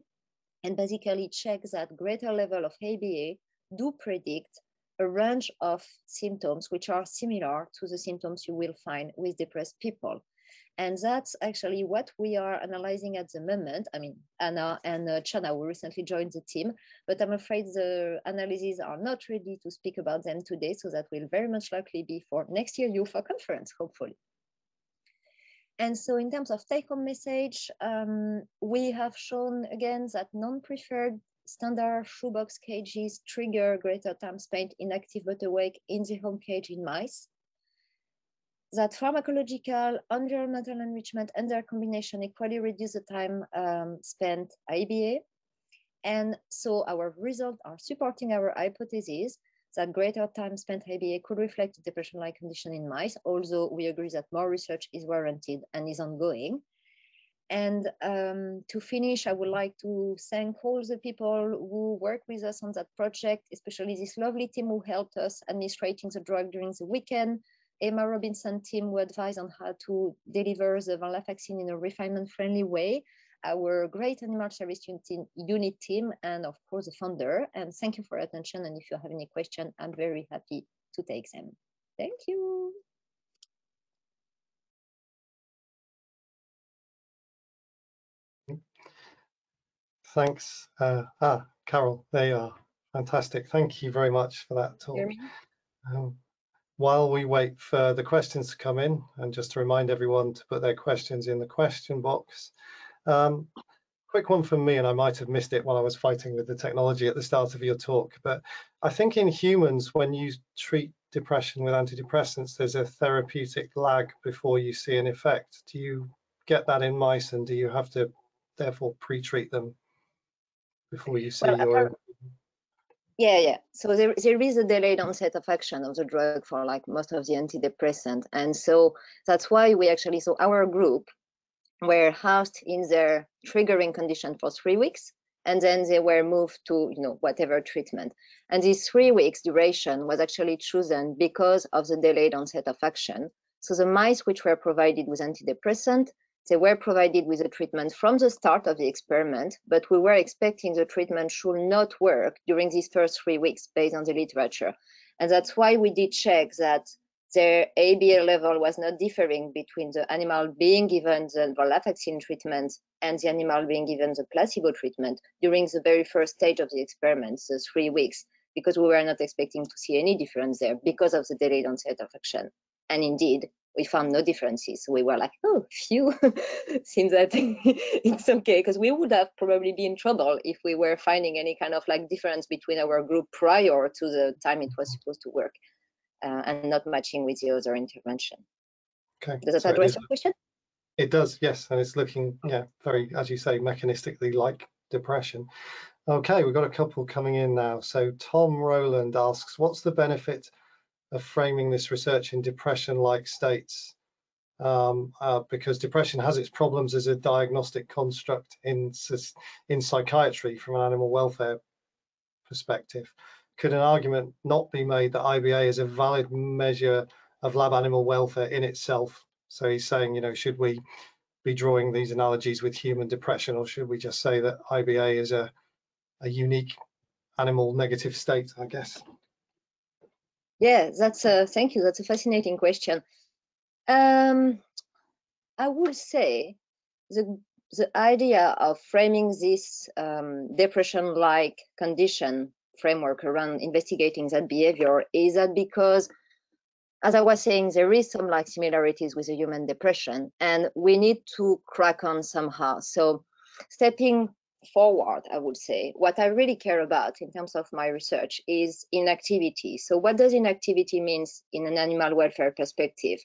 and basically check that greater level of ABA do predict a range of symptoms which are similar to the symptoms you will find with depressed people. And that's actually what we are analyzing at the moment. I mean, Anna and Chana, who recently joined the team, but I'm afraid the analyses are not ready to speak about them today. So that will very much likely be for next year UFAW conference, hopefully. And so in terms of take-home message, we have shown again that non-preferred standard shoebox cages trigger greater time spent inactive but awake in the home cage in mice. That pharmacological, environmental enrichment and their combination equally reduce the time spent ABA. And so our results are supporting our hypothesis that greater time spent ABA could reflect a depression-like condition in mice, although we agree that more research is warranted and is ongoing. And to finish, I would like to thank all the people who work with us on that project, especially this lovely team who helped us administrating the drug during the weekend, Emma Robinson team who advised on how to deliver the venlafaxine in a refinement-friendly way, our great animal service unit team, and of course the founder. And thank you for your attention. And if you have any questions, I'm very happy to take them. Thank you. Thanks. Carole, there you are. Fantastic. Thank you very much for that talk. While we wait for the questions to come in, and just to remind everyone to put their questions in the question box. Quick one from me, and I might have missed it while I was fighting with the technology at the start of your talk, but I think in humans, when you treat depression with antidepressants, there's a therapeutic lag before you see an effect. Do you get that in mice, and do you have to therefore pre-treat them before you see your... Yeah. So there is a delayed onset of action of the drug for like most of the antidepressant. And so that's why we actually, so our group were housed in their triggering condition for 3 weeks, and then they were moved to, whatever treatment. And this 3 weeks duration was actually chosen because of the delayed onset of action. So the mice which were provided with antidepressant, they were provided with a treatment from the start of the experiment, but we were expecting the treatment should not work during these first 3 weeks based on the literature. And that's why we did check that their ABA level was not differing between the animal being given the venlafaxine treatment and the animal being given the placebo treatment during the very first stage of the experiment, the 3 weeks, because we were not expecting to see any difference there because of the delayed onset of action. And indeed, we found no differences. So we were like, oh, phew, seems that it's okay, because we would have probably been in trouble if we were finding any kind of like difference between our group prior to the time it was supposed to work and not matching with the other intervention. Okay. Does that address your question? It does, yes. And it's looking, very, as you say, mechanistically like depression. Okay, we've got a couple coming in now. So Tom Rowland asks, what's the benefit of framing this research in depression-like states? Because depression has its problems as a diagnostic construct in psychiatry from an animal welfare perspective. Could an argument not be made that IBA is a valid measure of lab animal welfare in itself? So he's saying, should we be drawing these analogies with human depression, or should we just say that IBA is a unique animal negative state, I guess? Yeah, thank you. That's a fascinating question. I would say the idea of framing this depression-like condition framework around investigating that behavior is that because, as I was saying, there is some like similarities with the human depression, and we need to crack on somehow. So stepping forward, I would say, what I really care about in terms of my research is inactivity. So what does inactivity mean in an animal welfare perspective?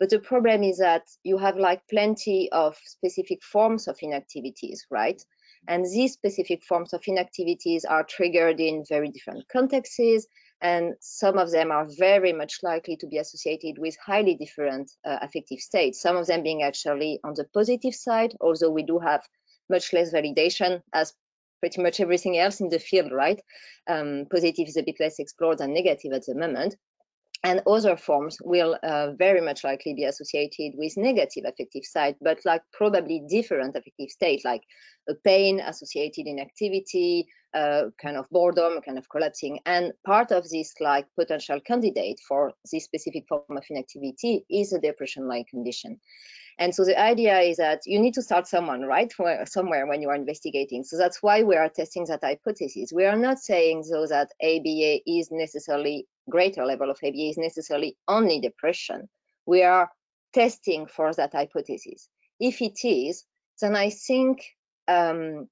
But the problem is that you have like plenty of specific forms of inactivities, right? And these specific forms of inactivities are triggered in very different contexts, and some of them are very much likely to be associated with highly different affective states, some of them being actually on the positive side, although we do have much less validation as pretty much everything else in the field, right? Positive is a bit less explored than negative at the moment. And other forms will very much likely be associated with negative affective side, but like probably different affective state, like a pain associated inactivity, kind of boredom, kind of collapsing. And part of this like potential candidate for this specific form of inactivity is a depression-like condition. And so the idea is that you need to start somewhere when you are investigating. So that's why we are testing that hypothesis. We are not saying though that ABA is necessarily, greater level of ABA is necessarily only depression. We are testing for that hypothesis. If it is, then I think, don't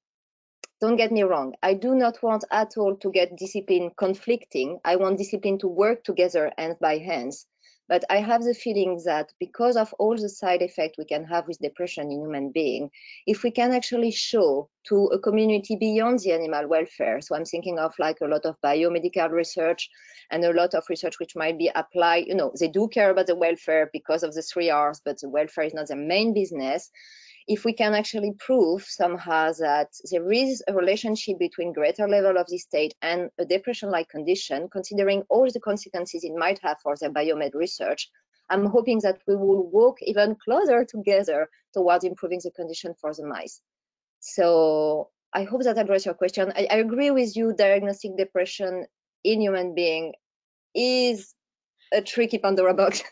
get me wrong, I do not want at all to get discipline conflicting. I want discipline to work together hand by hands. But I have the feeling that because of all the side effects we can have with depression in human being, if we can actually show to a community beyond the animal welfare, so I'm thinking of like a lot of biomedical research and a lot of research which might be applied, you know, they do care about the welfare because of the 3 R's, but the welfare is not their main business. If we can actually prove somehow that there is a relationship between greater level of this state and a depression-like condition, considering all the consequences it might have for their biomed research, I'm hoping that we will walk even closer together towards improving the condition for the mice. So I hope that addresses your question. I agree with you, diagnostic depression in human being is a tricky Pandora box,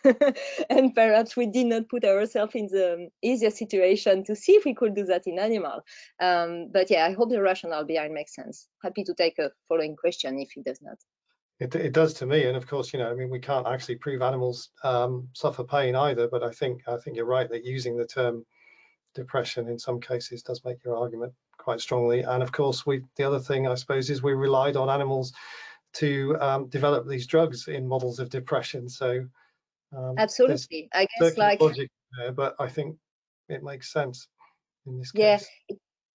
and perhaps we did not put ourselves in the easier situation to see if we could do that in animal. But yeah, I hope the rationale behind makes sense. Happy to take a following question if it does not. It does to me, and of course, you know, I mean, we can't actually prove animals suffer pain either. But I think you're right that using the term depression in some cases does make your argument quite strongly. And of course, the other thing I suppose is we relied on animals to develop these drugs in models of depression. So absolutely, I guess like logic there, but I think it makes sense in this yeah, case.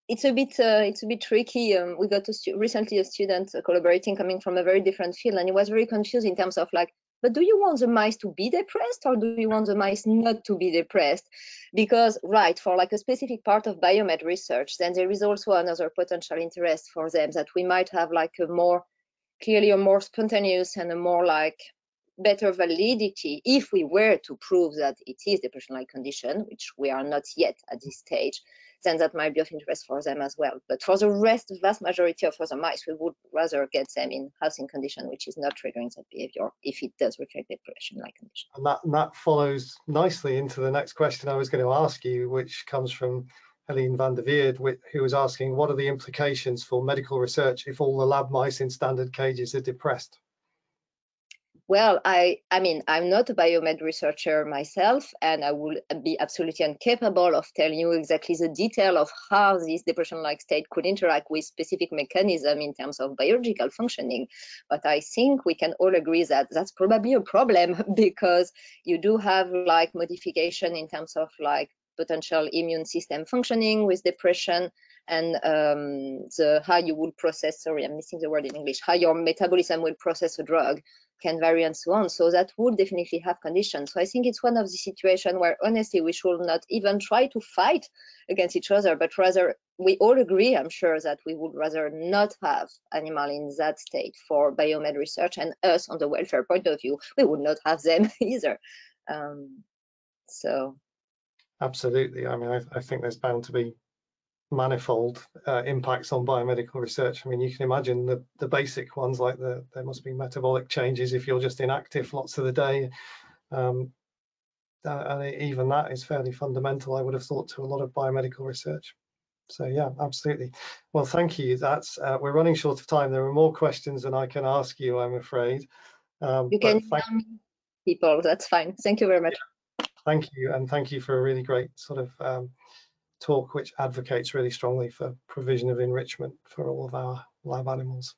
it's a bit tricky. We got recently a student collaborating coming from a very different field, and he was very confused in terms of like, but do you want the mice to be depressed or do you want the mice not to be depressed? Because right, for like a specific part of biomed research, then there is also another potential interest for them that we might have like a more clearly a more spontaneous and a more like better validity if we were to prove that it is depression-like condition, which we are not yet at this stage, then that might be of interest for them as well. But for the rest, the vast majority of other mice, we would rather get them in housing condition, which is not triggering that behavior if it does reflect depression-like condition. And that follows nicely into the next question I was going to ask you, which comes from Helene van der Weerd, who was asking, what are the implications for medical research if all the lab mice in standard cages are depressed? Well, I mean, I'm not a biomed researcher myself, and I will be absolutely incapable of telling you exactly the detail of how this depression-like state could interact with specific mechanism in terms of biological functioning. But I think we can all agree that that's probably a problem because you do have like modification in terms of like potential immune system functioning with depression, and how you would process, sorry, I'm missing the word in English, how your metabolism will process a drug can vary and so on. So that would definitely have conditions. So I think it's one of the situations where honestly we should not even try to fight against each other, but rather we all agree, I'm sure, that we would rather not have animal in that state for biomed research, and us on the welfare point of view, we would not have them either. So absolutely. I mean, I think there's bound to be manifold impacts on biomedical research. I mean, you can imagine the basic ones, like there must be metabolic changes if you're just inactive lots of the day, and even that is fairly fundamental, I would have thought, to a lot of biomedical research. So yeah, absolutely. Well, thank you. That's we're running short of time. There are more questions than I can ask you, I'm afraid. You can email me, people, that's fine. Thank you very much. Yeah, thank you, and thank you for a really great sort of talk which advocates really strongly for provision of enrichment for all of our lab animals.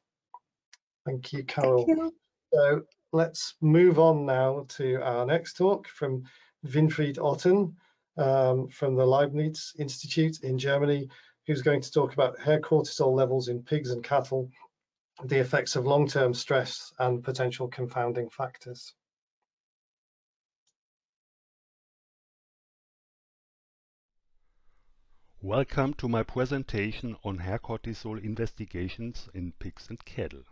Thank you, Carole. Thank you. So let's move on now to our next talk from Winfried Otten from the Leibniz Institute in Germany, who's going to talk about hair cortisol levels in pigs and cattle, the effects of long-term stress and potential confounding factors. Welcome to my presentation on hair cortisol investigations in pigs and cattle.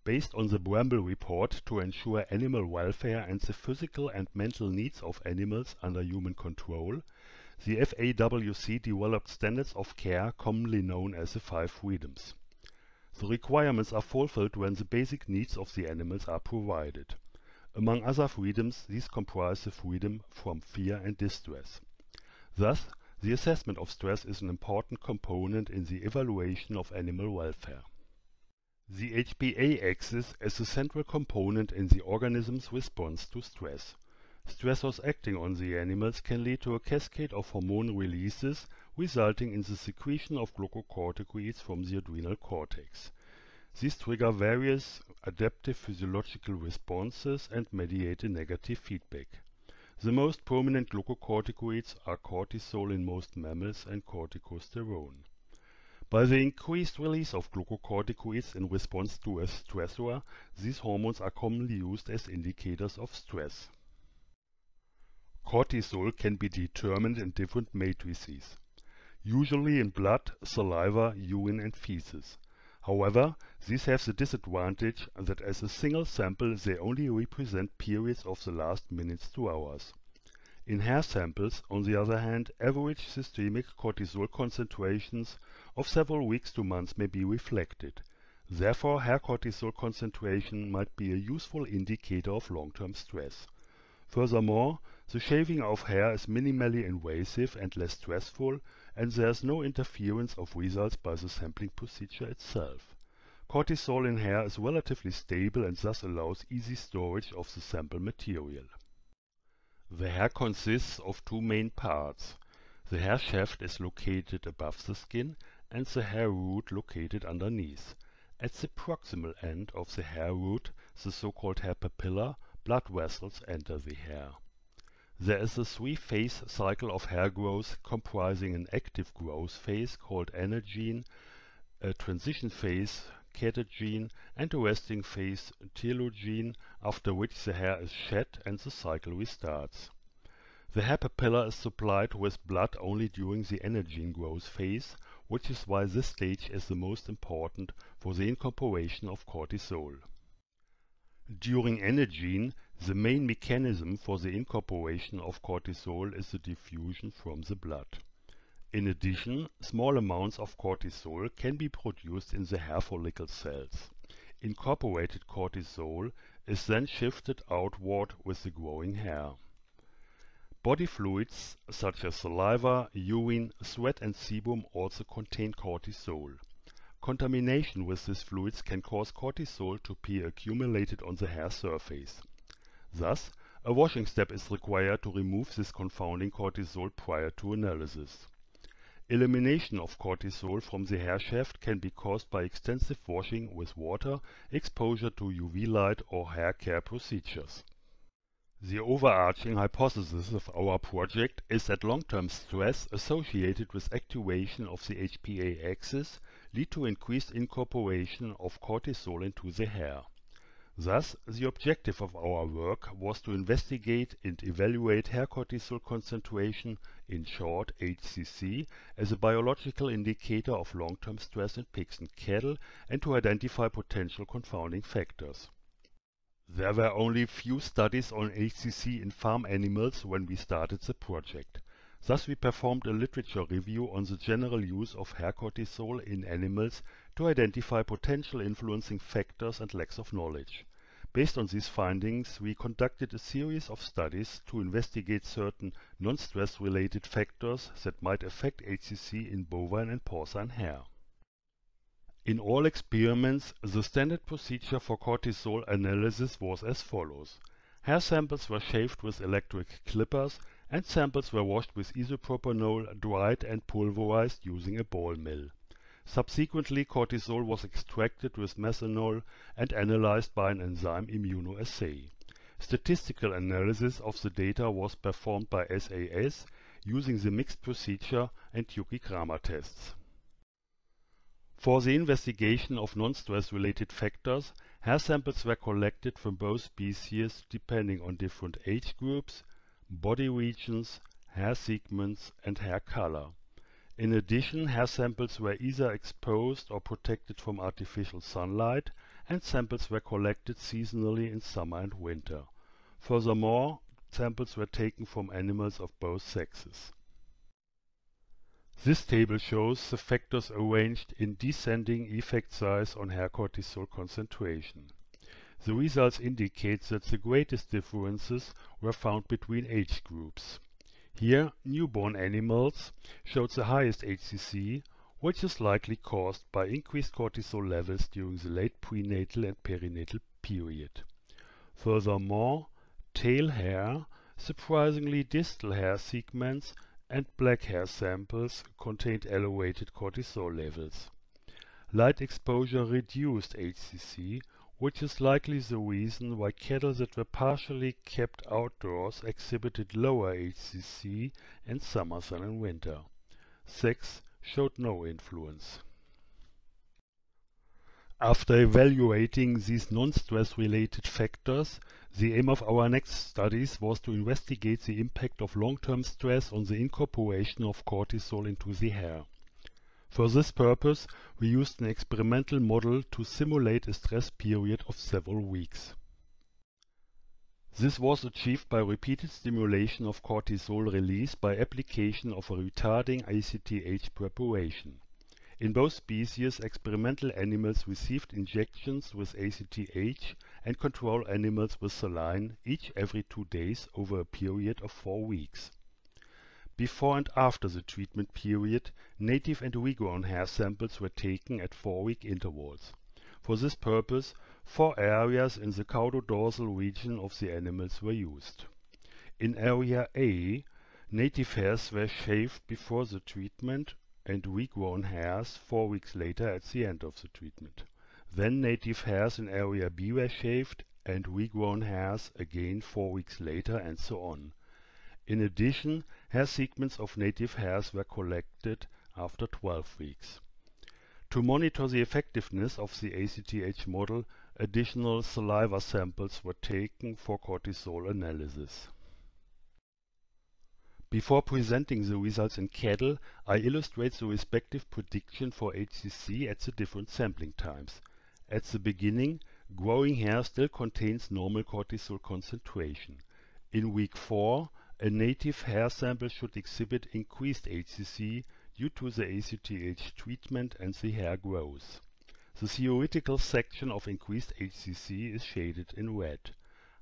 Based on the Bramble report to ensure animal welfare and the physical and mental needs of animals under human control, the FAWC developed standards of care commonly known as the 5 freedoms. The requirements are fulfilled when the basic needs of the animals are provided. Among other freedoms, these comprise the freedom from fear and distress. Thus, the assessment of stress is an important component in the evaluation of animal welfare. The HPA axis is a central component in the organism's response to stress. Stressors acting on the animals can lead to a cascade of hormone releases, resulting in the secretion of glucocorticoids from the adrenal cortex. These trigger various adaptive physiological responses and mediate a negative feedback. The most prominent glucocorticoids are cortisol in most mammals and corticosterone. By the increased release of glucocorticoids in response to a stressor, these hormones are commonly used as indicators of stress. Cortisol can be determined in different matrices, usually in blood, saliva, urine and feces. However, these have the disadvantage that as a single sample they only represent periods of the last minutes to hours. In hair samples, on the other hand, average systemic cortisol concentrations of several weeks to months may be reflected. Therefore, hair cortisol concentration might be a useful indicator of long-term stress. Furthermore, the shaving of hair is minimally invasive and less stressful, and there is no interference of results by the sampling procedure itself. Cortisol in hair is relatively stable and thus allows easy storage of the sample material. The hair consists of 2 main parts. The hair shaft is located above the skin and the hair root located underneath. At the proximal end of the hair root, the so-called hair papilla, blood vessels enter the hair. There is a 3-phase cycle of hair growth comprising an active growth phase called anagene, a transition phase catagene and a resting phase telogene, after which the hair is shed and the cycle restarts. The hair papilla is supplied with blood only during the anagene growth phase, which is why this stage is the most important for the incorporation of cortisol. During anagene, the main mechanism for the incorporation of cortisol is the diffusion from the blood. In addition, small amounts of cortisol can be produced in the hair follicle cells. Incorporated cortisol is then shifted outward with the growing hair. Body fluids such as saliva, urine, sweat and sebum also contain cortisol. Contamination with these fluids can cause cortisol to be accumulated on the hair surface. Thus, a washing step is required to remove this confounding cortisol prior to analysis. Elimination of cortisol from the hair shaft can be caused by extensive washing with water, exposure to UV light or hair care procedures. The overarching hypothesis of our project is that long-term stress associated with activation of the HPA axis lead to increased incorporation of cortisol into the hair. Thus, the objective of our work was to investigate and evaluate hair cortisol concentration, in short HCC, as a biological indicator of long-term stress in pigs and cattle, and to identify potential confounding factors. There were only few studies on HCC in farm animals when we started the project. Thus we performed a literature review on the general use of hair cortisol in animals to identify potential influencing factors and lacks of knowledge. Based on these findings, we conducted a series of studies to investigate certain non-stress related factors that might affect HCC in bovine and porcine hair. In all experiments, the standard procedure for cortisol analysis was as follows. Hair samples were shaved with electric clippers and samples were washed with isopropanol, dried and pulverized using a ball mill. Subsequently, cortisol was extracted with methanol and analyzed by an enzyme immunoassay. Statistical analysis of the data was performed by SAS using the mixed procedure and Yuki-Kramer tests. For the investigation of non-stress related factors, hair samples were collected from both species depending on different age groups, body regions, hair segments and hair color. In addition, hair samples were either exposed or protected from artificial sunlight, and samples were collected seasonally in summer and winter. Furthermore, samples were taken from animals of both sexes. This table shows the factors arranged in descending effect size on hair cortisol concentration. The results indicate that the greatest differences were found between age groups. Here, newborn animals showed the highest HCC, which is likely caused by increased cortisol levels during the late prenatal and perinatal period. Furthermore, tail hair, surprisingly distal hair segments, and black hair samples contained elevated cortisol levels. Light exposure reduced HCC, which is likely the reason why cattle that were partially kept outdoors exhibited lower HCC in summer than in winter. Sex showed no influence. After evaluating these non-stress related factors, the aim of our next studies was to investigate the impact of long-term stress on the incorporation of cortisol into the hair. For this purpose, we used an experimental model to simulate a stress period of several weeks. This was achieved by repeated stimulation of cortisol release by application of a retarding ACTH preparation. In both species, experimental animals received injections with ACTH and control animals with saline, each every 2 days over a period of 4 weeks. Before and after the treatment period, native and regrown hair samples were taken at 4-week intervals. For this purpose, 4 areas in the caudodorsal region of the animals were used. In area A, native hairs were shaved before the treatment and regrown hairs 4 weeks later at the end of the treatment. Then native hairs in area B were shaved and regrown hairs again 4 weeks later, and so on. In addition, hair segments of native hairs were collected after 12 weeks. To monitor the effectiveness of the ACTH model, additional saliva samples were taken for cortisol analysis. Before presenting the results in cattle, I illustrate the respective prediction for HCC at the different sampling times. At the beginning, growing hair still contains normal cortisol concentration. In week 4, a native hair sample should exhibit increased HCC due to the ACTH treatment and the hair growth. The theoretical section of increased HCC is shaded in red.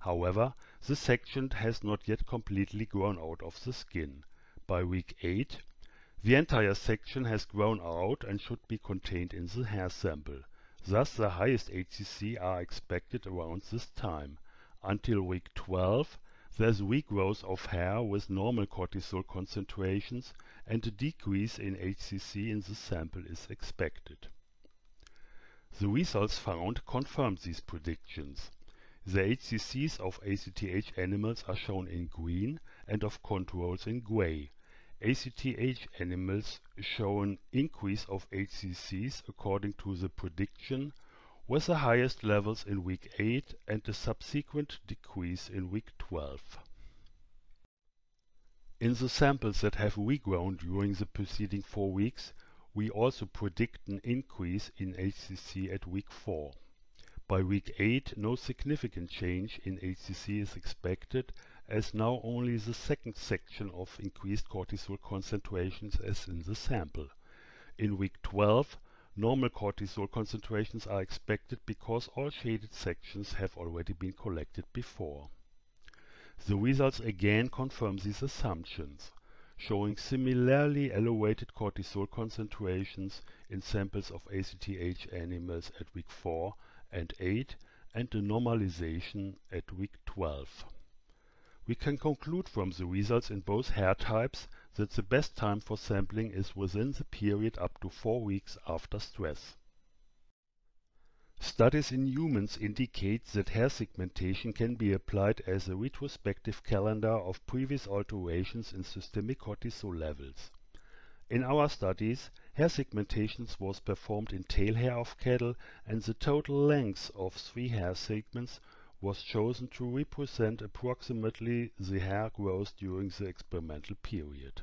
However, this section has not yet completely grown out of the skin. By week 8, the entire section has grown out and should be contained in the hair sample. Thus, the highest HCC are expected around this time. Until week 12, there's regrowth of hair with normal cortisol concentrations, and a decrease in HCC in the sample is expected. The results found confirmed these predictions. The HCCs of ACTH animals are shown in green and of controls in gray. ACTH animals show an increase of HCCs according to the prediction, with the highest levels in week 8 and a subsequent decrease in week 12. In the samples that have regrown during the preceding 4 weeks, we also predict an increase in HCC at week 4. By week 8, no significant change in HCC is expected, as now only the second section of increased cortisol concentrations is in the sample. In week 12, normal cortisol concentrations are expected because all shaded sections have already been collected before. The results again confirm these assumptions, showing similarly elevated cortisol concentrations in samples of ACTH animals at week 4 and 8 and a normalization at week 12. We can conclude from the results in both hair types that the best time for sampling is within the period up to 4 weeks after stress. Studies in humans indicate that hair segmentation can be applied as a retrospective calendar of previous alterations in systemic cortisol levels. In our studies, hair segmentation was performed in tail hair of cattle, and the total length of 3 hair segments was chosen to represent approximately the hair growth during the experimental period.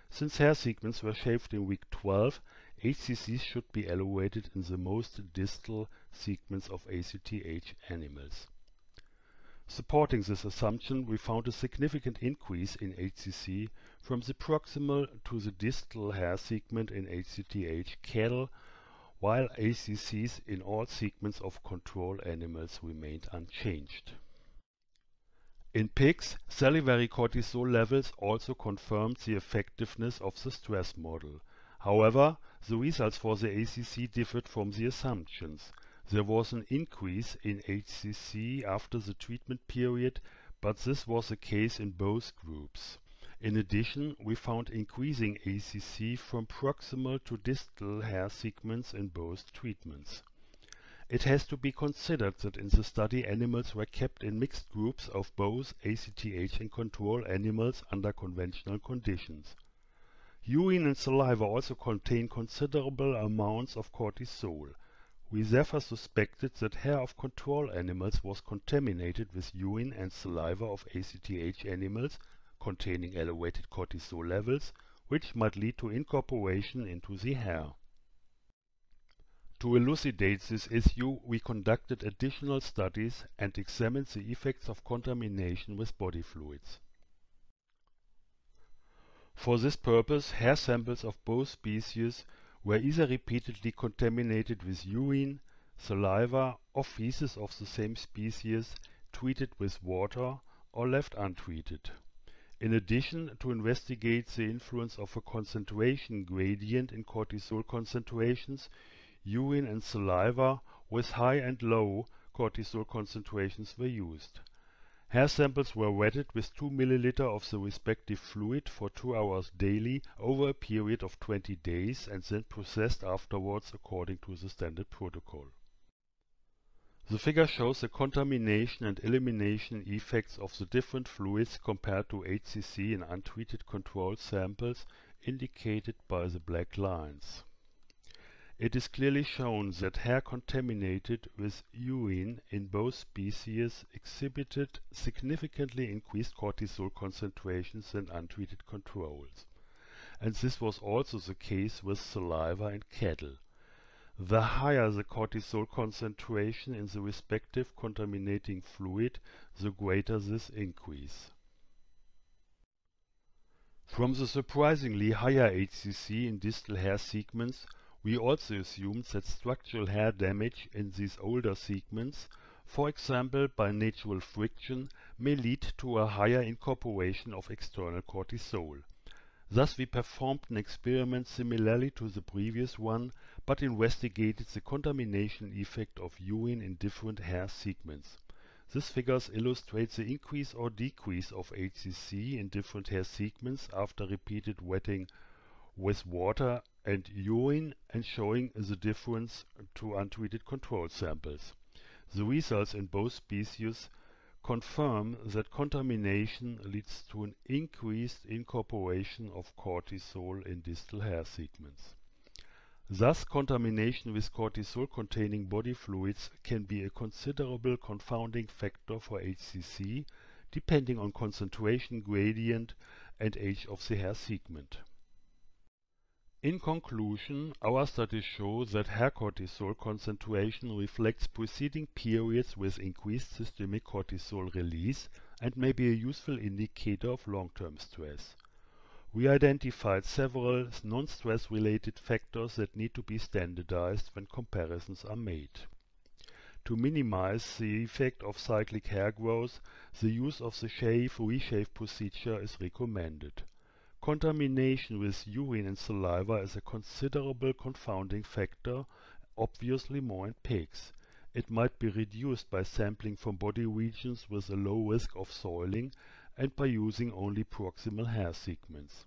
Since hair segments were shaved in week 12, HCCs should be elevated in the most distal segments of ACTH animals. Supporting this assumption, we found a significant increase in HCC from the proximal to the distal hair segment in ACTH cattle, while HCCs in all segments of control animals remained unchanged. In pigs, salivary cortisol levels also confirmed the effectiveness of the stress model. However, the results for the ACC differed from the assumptions. There was an increase in HCC after the treatment period, but this was the case in both groups. In addition, we found increasing ACC from proximal to distal hair segments in both treatments. It has to be considered that in the study animals were kept in mixed groups of both ACTH and control animals under conventional conditions. Urine and saliva also contain considerable amounts of cortisol. We therefore suspected that hair of control animals was contaminated with urine and saliva of ACTH animals containing elevated cortisol levels, which might lead to incorporation into the hair. To elucidate this issue, we conducted additional studies and examined the effects of contamination with body fluids. For this purpose, hair samples of both species were either repeatedly contaminated with urine, saliva, or feces of the same species, treated with water, or left untreated. In addition, to investigate the influence of a concentration gradient in cortisol concentrations, urine and saliva with high and low cortisol concentrations were used. Hair samples were wetted with 2 ml of the respective fluid for 2 hours daily over a period of 20 days and then processed afterwards according to the standard protocol. The figure shows the contamination and elimination effects of the different fluids compared to HCC in untreated control samples indicated by the black lines. It is clearly shown that hair contaminated with urine in both species exhibited significantly increased cortisol concentrations than untreated controls. And this was also the case with saliva in cattle. The higher the cortisol concentration in the respective contaminating fluid, the greater this increase. From the surprisingly higher HCC in distal hair segments, we also assumed that structural hair damage in these older segments, for example by natural friction, may lead to a higher incorporation of external cortisol. Thus we performed an experiment similarly to the previous one, but investigated the contamination effect of urine in different hair segments. These figures illustrate the increase or decrease of HCC in different hair segments after repeated wetting with water and urine and showing the difference to untreated control samples. The results in both species confirm that contamination leads to an increased incorporation of cortisol in distal hair segments. Thus, contamination with cortisol-containing body fluids can be a considerable confounding factor for HCC, depending on concentration gradient and age of the hair segment. In conclusion, our studies show that hair cortisol concentration reflects preceding periods with increased systemic cortisol release and may be a useful indicator of long-term stress. We identified several non-stress related factors that need to be standardized when comparisons are made. To minimize the effect of cyclic hair growth, the use of the shave-reshave procedure is recommended. Contamination with urine and saliva is a considerable confounding factor, obviously more in pigs. It might be reduced by sampling from body regions with a low risk of soiling and by using only proximal hair segments.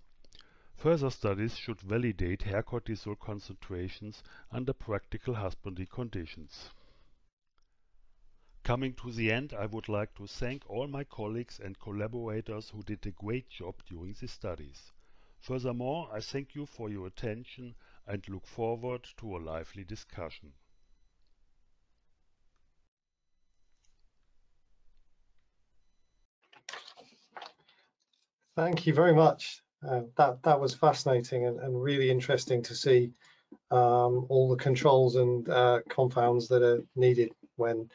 Further studies should validate hair cortisol concentrations under practical husbandry conditions. Coming to the end, I would like to thank all my colleagues and collaborators who did a great job during the studies. Furthermore, I thank you for your attention and look forward to a lively discussion. Thank you very much. That was fascinating and really interesting to see all the controls and confounds that are needed when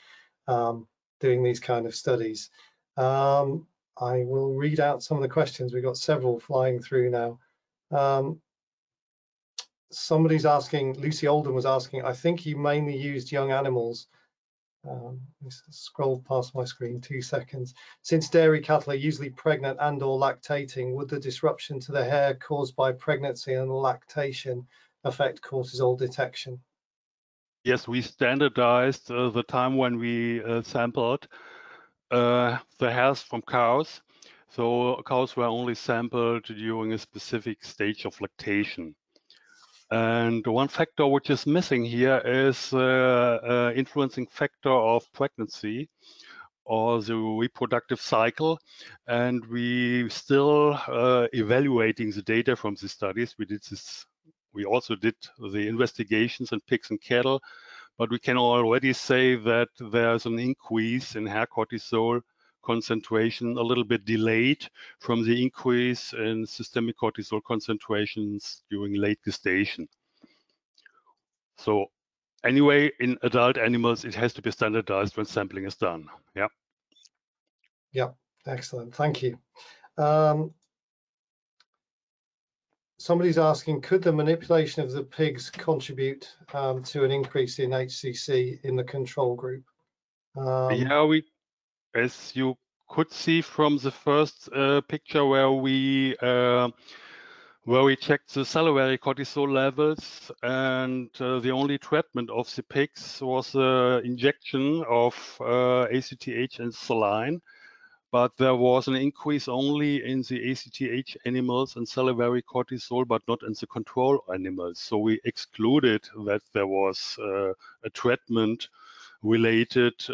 doing these kind of studies. I will read out some of the questions. We've got several flying through now. Somebody's asking, Lucy Oldham was asking, I think you mainly used young animals. Scroll past my screen 2 seconds. Since dairy cattle are usually pregnant and or lactating, would the disruption to the hair caused by pregnancy and lactation affect cortisol detection? Yes, we standardized the time when we sampled the hairs from cows. So cows were only sampled during a specific stage of lactation. And one factor which is missing here is influencing factor of pregnancy or the reproductive cycle. And we still evaluating the data from the studies. We also did the investigations in pigs and cattle, but we can already say that there's an increase in hair cortisol concentration, a little bit delayed from the increase in systemic cortisol concentrations during late gestation. So anyway, in adult animals, it has to be standardized when sampling is done. Yeah. Yeah, excellent. Thank you. Somebody's asking, could the manipulation of the pigs contribute to an increase in HCC in the control group? Yeah, as you could see from the first picture where we checked the salivary cortisol levels, and the only treatment of the pigs was injection of ACTH and saline. But there was an increase only in the ACTH animals and salivary cortisol, but not in the control animals. So we excluded that there was a treatment-related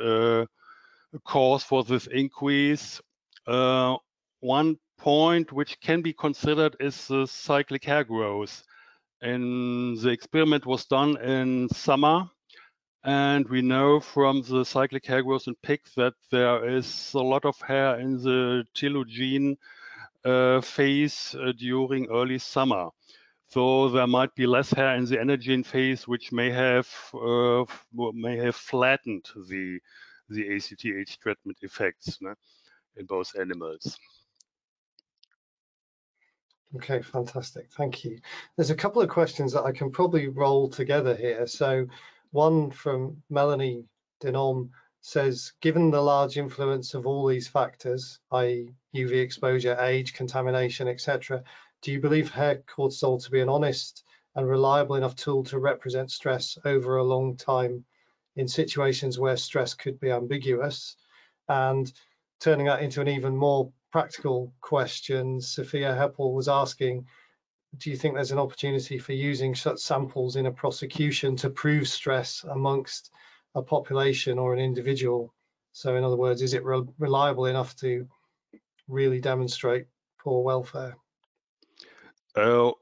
cause for this increase. One point which can be considered is the cyclic hair growth. And the experiment was done in summer. And we know from the cyclic hair growth in pigs that there is a lot of hair in the telogen phase during early summer. So there might be less hair in the energene phase, which may have flattened the ACTH treatment effects in both animals. Okay, fantastic. Thank you. There's a couple of questions that I can probably roll together here. So one from Melanie Denom says, given the large influence of all these factors, i.e. UV exposure, age, contamination, etc., do you believe hair cortisol to be an honest and reliable enough tool to represent stress over a long time in situations where stress could be ambiguous? And turning that into an even more practical question, Sophia Heppel was asking, do you think there's an opportunity for using such samples in a prosecution to prove stress amongst a population or an individual? So in other words, is it reliable enough to really demonstrate poor welfare? To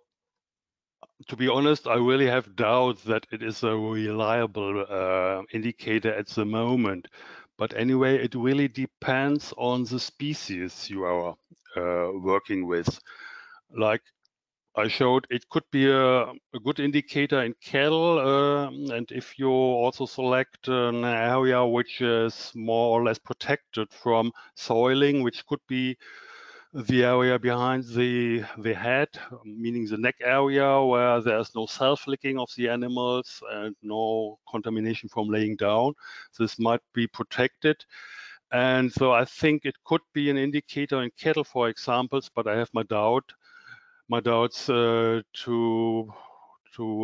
be honest, I really have doubts that it is a reliable indicator at the moment. But anyway, it really depends on the species you are working with. Like I showed, it could be a good indicator in cattle, and if you also select an area which is more or less protected from soiling, which could be the area behind the head, meaning the neck area, where there's no self-licking of the animals and no contamination from laying down, this might be protected. And so I think it could be an indicator in cattle, for examples, but I have my doubts to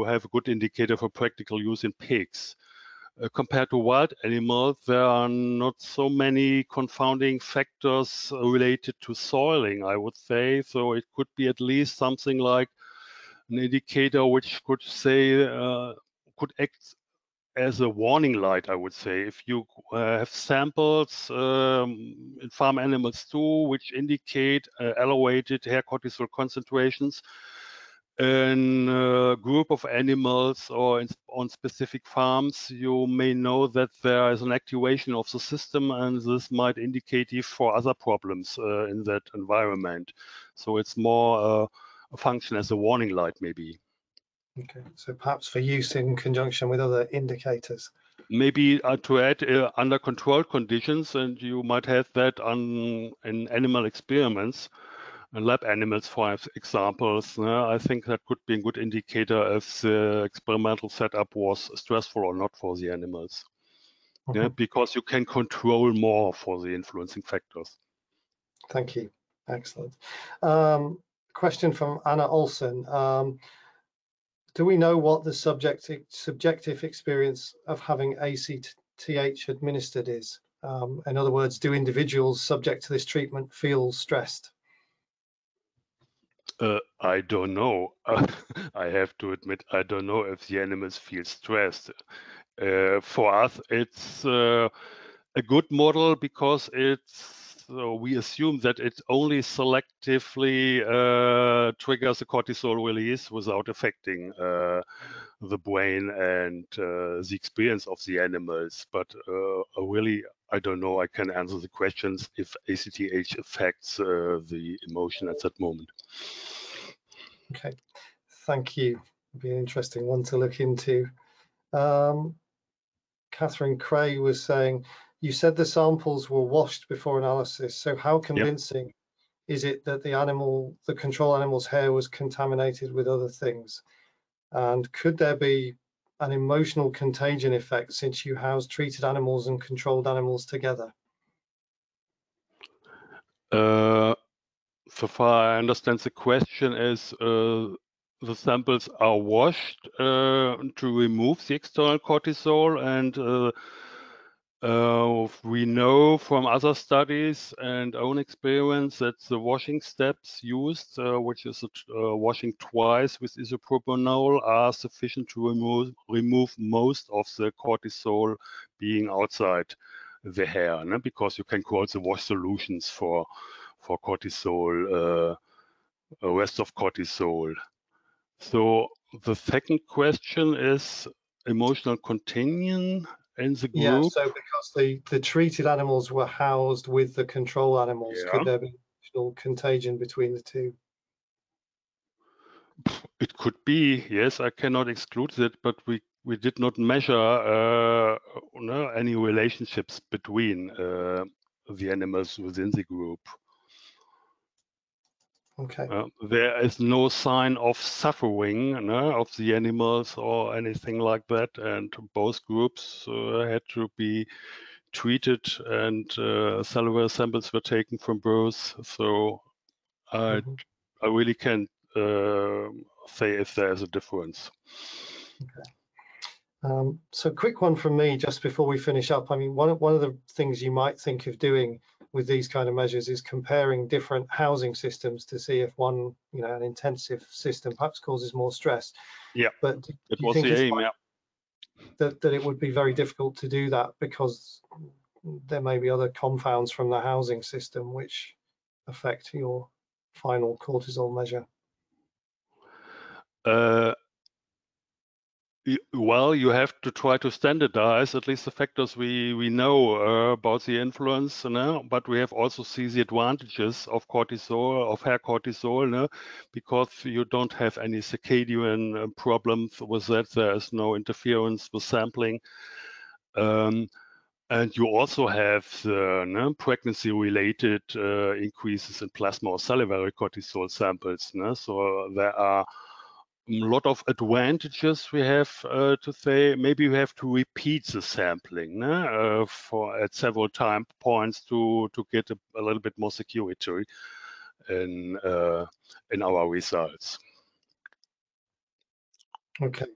have a good indicator for practical use in pigs. Compared to wild animals, there are not so many confounding factors related to soiling, I would say. So it could be at least something like an indicator which could say, could act as a warning light, I would say. If you have samples in farm animals too, which indicate elevated hair cortisol concentrations in a group of animals or on specific farms, you may know that there is an activation of the system, and this might indicate for other problems in that environment. So it's more a function as a warning light, maybe. Okay, so perhaps for use in conjunction with other indicators. Maybe to add under controlled conditions, and you might have that in animal experiments, lab animals, for examples. I think that could be a good indicator if the experimental setup was stressful or not for the animals. Yeah, because you can control more for the influencing factors. Thank you. Excellent. Question from Anna Olsen. Do we know what the subjective experience of having ACTH administered is? In other words, do individuals subject to this treatment feel stressed? I don't know. I have to admit, I don't know if the animals feel stressed. For us, it's a good model because we assume that it only selectively triggers the cortisol release without affecting the brain and the experience of the animals. But really, I don't know. I can answer the questions if ACTH affects the emotion at that moment. Okay, thank you. It'll be an interesting one to look into. Catherine Cray was saying, you said the samples were washed before analysis. So how convincing is it that the control animal's hair was contaminated with other things? And could there be an emotional contagion effect since you house treated animals and controlled animals together? So far I understand the question is the samples are washed to remove the external cortisol, and we know from other studies and own experience that the washing steps used, which is washing twice with isopropanol, are sufficient to remove most of the cortisol being outside the hair, because you can call the wash solutions for cortisol, rest of cortisol. So the second question is emotional contagion in the group. Yeah, so because the treated animals were housed with the control animals, could there be emotional contagion between the two? It could be, yes, I cannot exclude it, but we did not measure any relationships between the animals within the group. Okay. There is no sign of suffering of the animals or anything like that, and both groups had to be treated, and salivary samples were taken from both. So I really can't say if there is a difference. Okay. So quick one from me just before we finish up. I mean, one of the things you might think of doing with these kind of measures is comparing different housing systems to see if one, an intensive system perhaps causes more stress. Yeah, but do you was think the aim, that it would be very difficult to do that because there may be other confounds from the housing system which affect your final cortisol measure? Well, you have to try to standardize at least the factors we know about the influence, but we have also see the advantages of cortisol, of hair cortisol, because you don't have any circadian problems with that. There is no interference with sampling. And you also have the pregnancy-related increases in plasma or salivary cortisol samples. So there are a lot of advantages we have to say. Maybe we have to repeat the sampling at several time points to get a little bit more security in our results. Okay,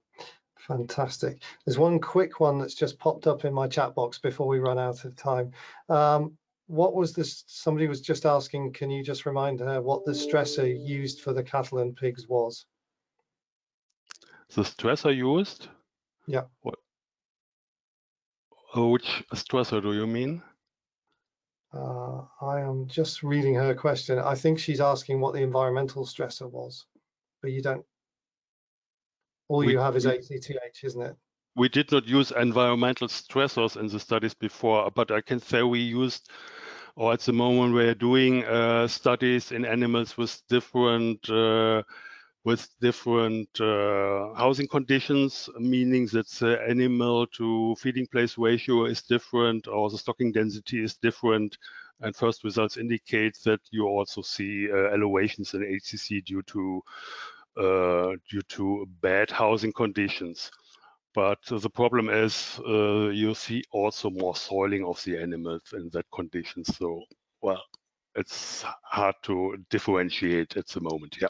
fantastic. There's one quick one that's just popped up in my chat box before we run out of time. What was this? Somebody was just asking, can you just remind her what the stressor used for the cattle and pigs was? The stressor used? Yeah. Which stressor do you mean? I am just reading her question. I think she's asking what the environmental stressor was, but you don't. All you have is ACTH, isn't it? We did not use environmental stressors in the studies before, but I can say we used, or at the moment we're doing studies in animals with different housing conditions, meaning that the animal to feeding place ratio is different, or the stocking density is different. And first results indicate that you also see elevations in HCC due to bad housing conditions. But the problem is you see also more soiling of the animals in that condition. So, well, it's hard to differentiate at the moment. Yeah.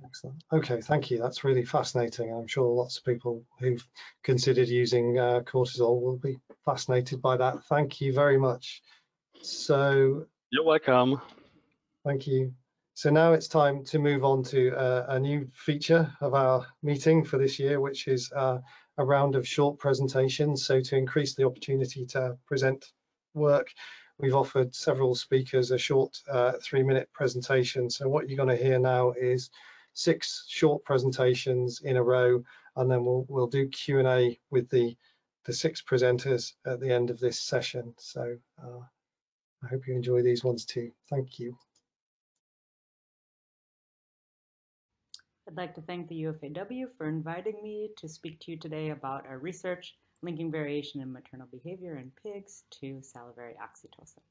Excellent. Okay, thank you. That's really fascinating. I'm sure lots of people who've considered using cortisol will be fascinated by that. Thank you very much. So you're welcome. Thank you. So now it's time to move on to a new feature of our meeting for this year, which is a round of short presentations. So to increase the opportunity to present work, we've offered several speakers a short 3-minute presentation. So what you're going to hear now is 6 short presentations in a row, and then we'll do Q&A with the 6 presenters at the end of this session. So I hope you enjoy these ones too. Thank you. I'd like to thank the UFAW for inviting me to speak to you today about our research linking variation in maternal behavior in pigs to salivary oxytocin.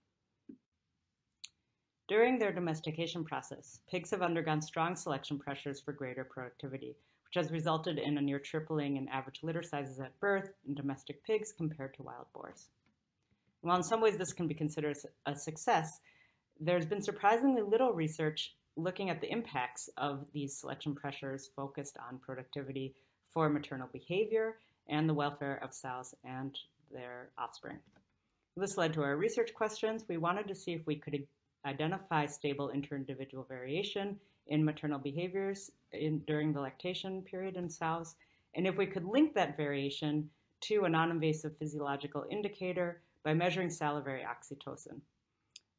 During their domestication process, pigs have undergone strong selection pressures for greater productivity, which has resulted in a near tripling in average litter sizes at birth in domestic pigs compared to wild boars. While in some ways this can be considered a success, there's been surprisingly little research looking at the impacts of these selection pressures focused on productivity for maternal behavior and the welfare of sows and their offspring. This led to our research questions. We wanted to see if we could identify stable inter-individual variation in maternal behaviors during the lactation period in sows, and if we could link that variation to a non-invasive physiological indicator by measuring salivary oxytocin.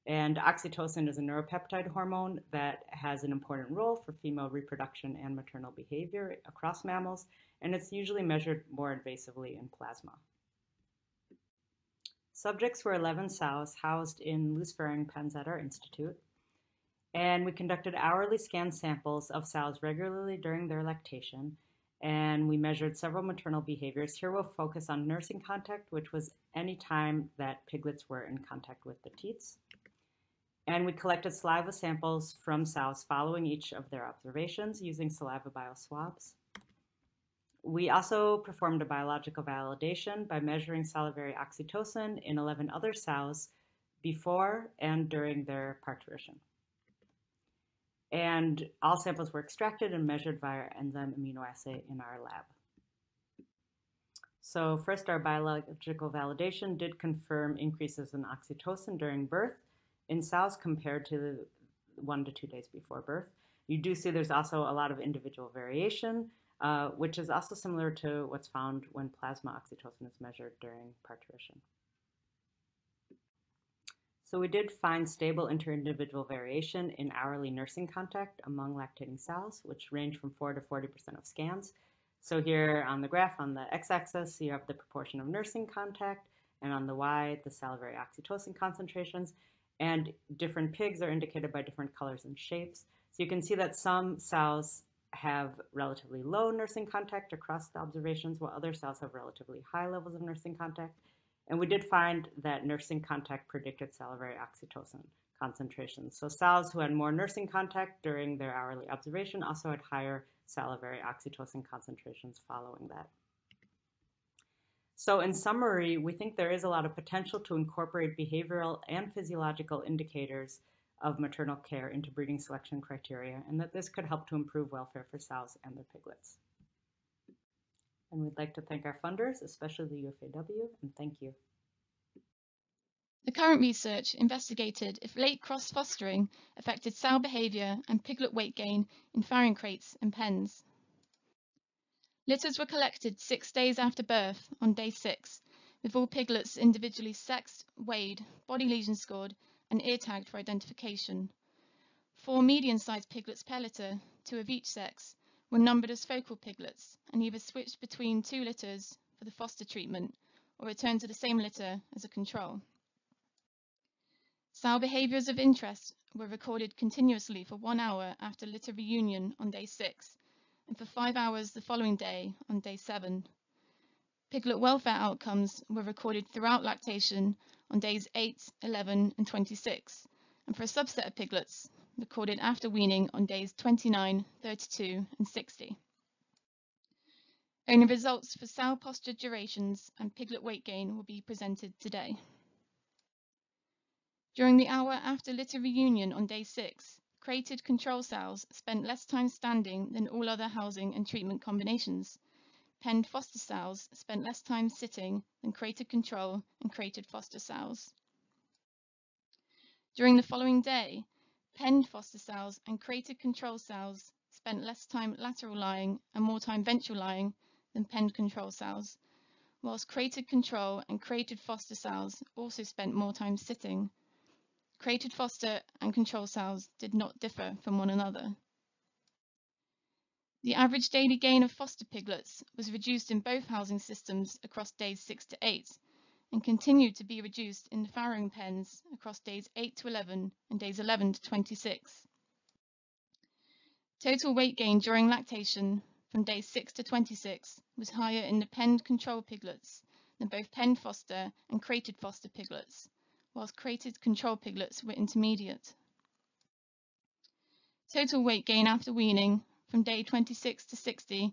And oxytocin is a neuropeptide hormone that has an important role for female reproduction and maternal behavior across mammals, and it's usually measured more invasively in plasma. Subjects were 11 sows housed in loose-furring pens at our institute, and we conducted hourly scan samples of sows regularly during their lactation, and we measured several maternal behaviors. Here we'll focus on nursing contact, which was any time that piglets were in contact with the teats. And we collected saliva samples from sows following each of their observations using saliva bioswabs. We also performed a biological validation by measuring salivary oxytocin in 11 other sows before and during their parturition. And all samples were extracted and measured via enzyme immunoassay in our lab. So first, our biological validation did confirm increases in oxytocin during birth in sows compared to 1 to 2 days before birth. You do see there's also a lot of individual variation, which is also similar to what's found when plasma oxytocin is measured during parturition. So we did find stable inter-individual variation in hourly nursing contact among lactating sows, which range from 4 to 40% of scans. So here on the graph on the x-axis, you have the proportion of nursing contact, and on the y, the salivary oxytocin concentrations. And different pigs are indicated by different colors and shapes. So you can see that some sows have relatively low nursing contact across the observations, while other sows have relatively high levels of nursing contact. And we did find that nursing contact predicted salivary oxytocin concentrations. So sows who had more nursing contact during their hourly observation also had higher salivary oxytocin concentrations following that. So in summary, we think there is a lot of potential to incorporate behavioral and physiological indicators of maternal care into breeding selection criteria, and that this could help to improve welfare for sows and their piglets. And we'd like to thank our funders, especially the UFAW, and thank you. The current research investigated if late cross-fostering affected sow behaviour and piglet weight gain in farrowing crates and pens. Litters were collected 6 days after birth on day 6, with all piglets individually sexed, weighed, body lesion scored, and ear tagged for identification. 4 medium-sized piglets per litter, 2 of each sex, were numbered as focal piglets and either switched between 2 litters for the foster treatment or returned to the same litter as a control. Sow behaviours of interest were recorded continuously for 1 hour after litter reunion on day 6 and for 5 hours the following day on day 7. Piglet welfare outcomes were recorded throughout lactation on days 8, 11 and 26, and for a subset of piglets, recorded after weaning on days 29, 32 and 60. Only results for sow posture durations and piglet weight gain will be presented today. During the hour after litter reunion on day 6, crated control sows spent less time standing than all other housing and treatment combinations. Penned foster sows spent less time sitting than crated control and crated foster sows. During the following day, penned foster sows and crated control sows spent less time lateral lying and more time ventral lying than penned control sows, whilst crated control and crated foster sows also spent more time sitting. Crated foster and control sows did not differ from one another. The average daily gain of foster piglets was reduced in both housing systems across days 6 to 8 and continued to be reduced in the farrowing pens across days 8 to 11 and days 11 to 26. Total weight gain during lactation from days 6 to 26 was higher in the penned control piglets than both penned foster and crated foster piglets, whilst crated control piglets were intermediate. Total weight gain after weaning from day 26 to 60